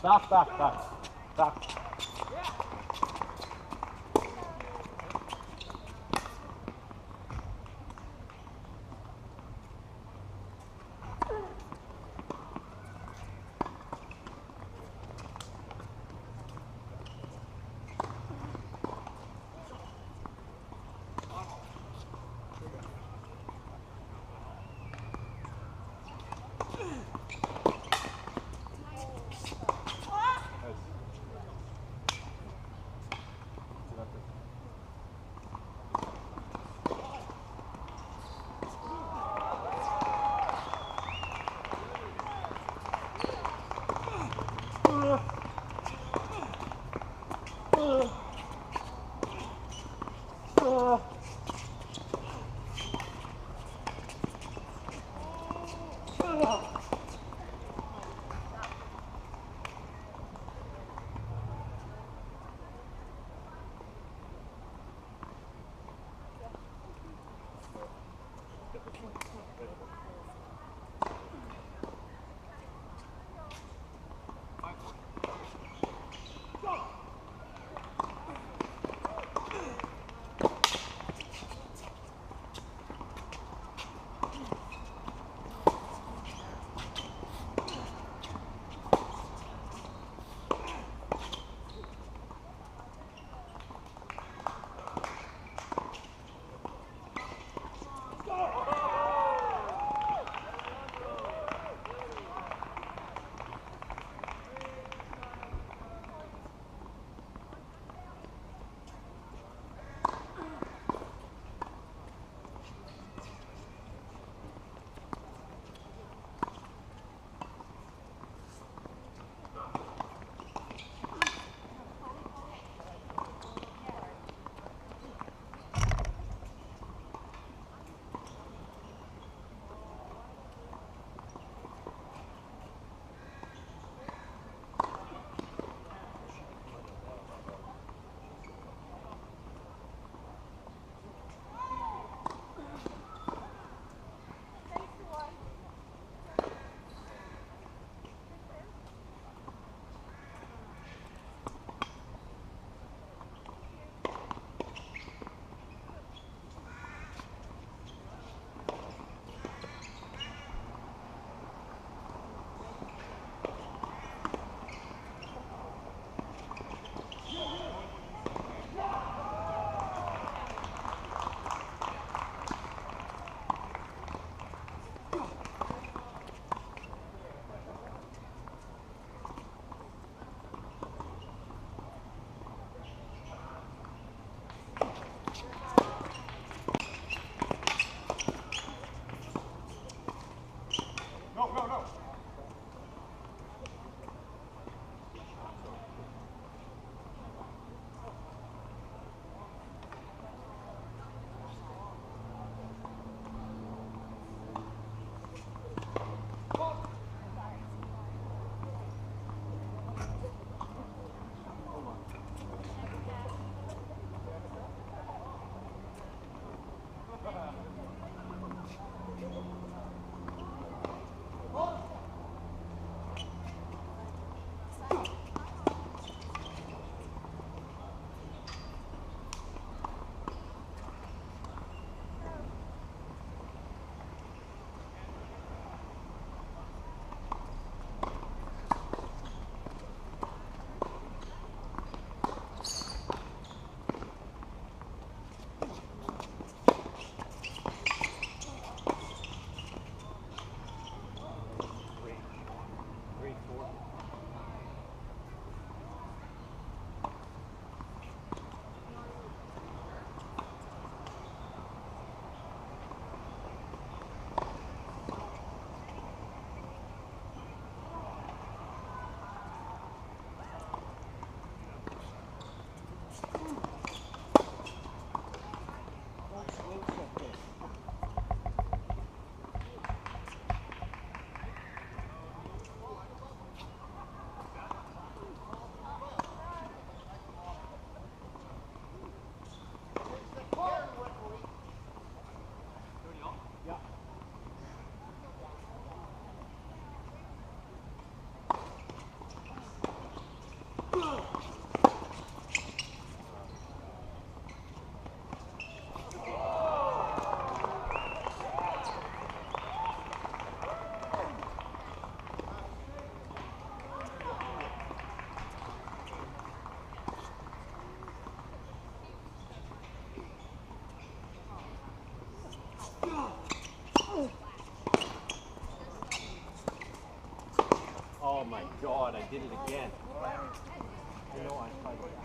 Speaker 5: Back, back, back. Back.
Speaker 8: my God, I did it again. I know I tried.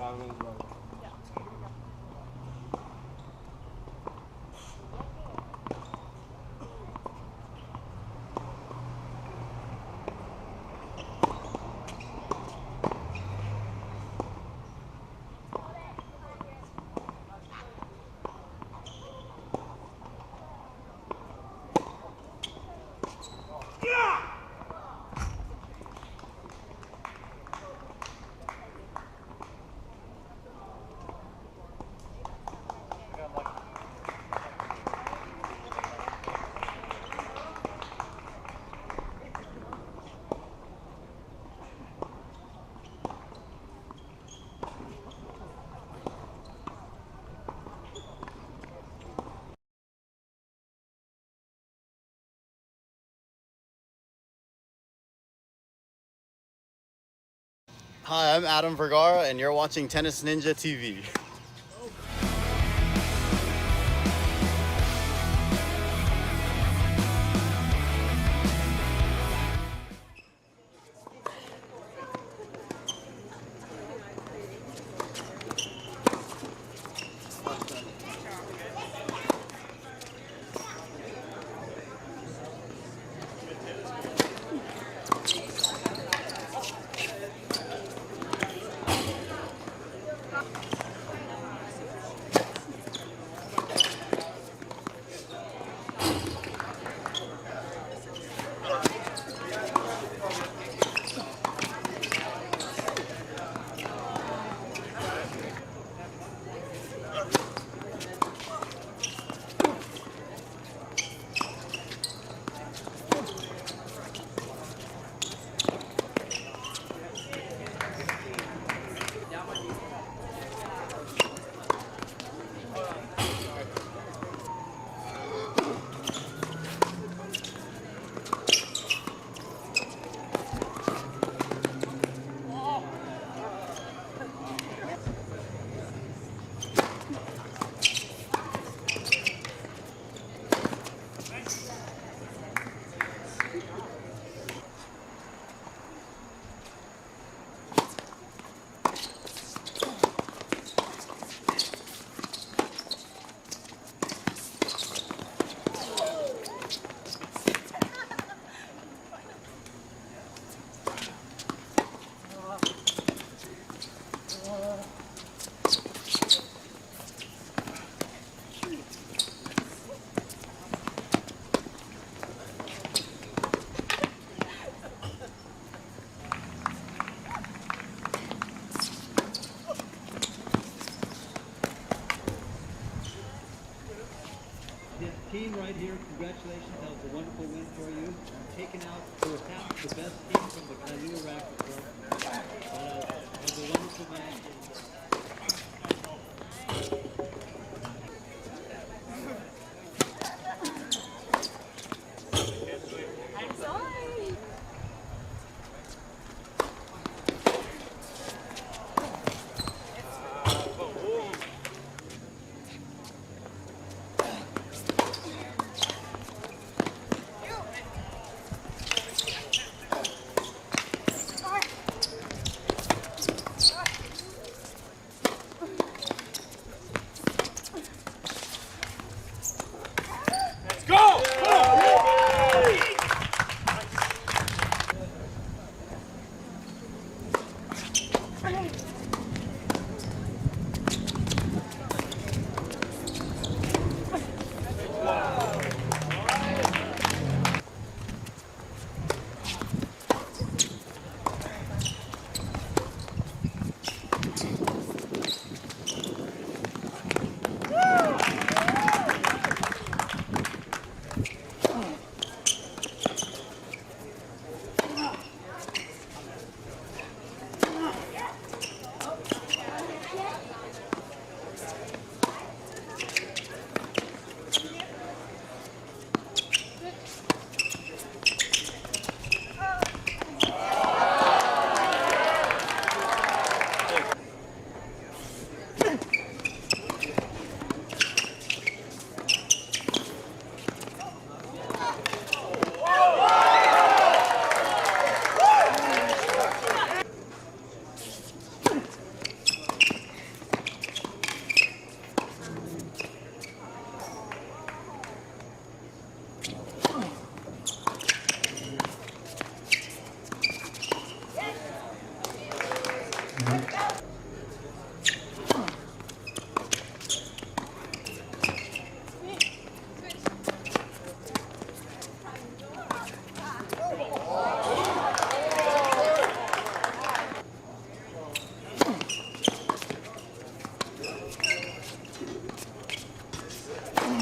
Speaker 5: Yeah, it is right.
Speaker 15: Hi, I'm Adam Vergara, and you're watching Tennis Ninja TV.
Speaker 16: Team right here, congratulations. That was a wonderful win for you. Taken out for perhaps the best team from the canoe racket club. It was a wonderful match.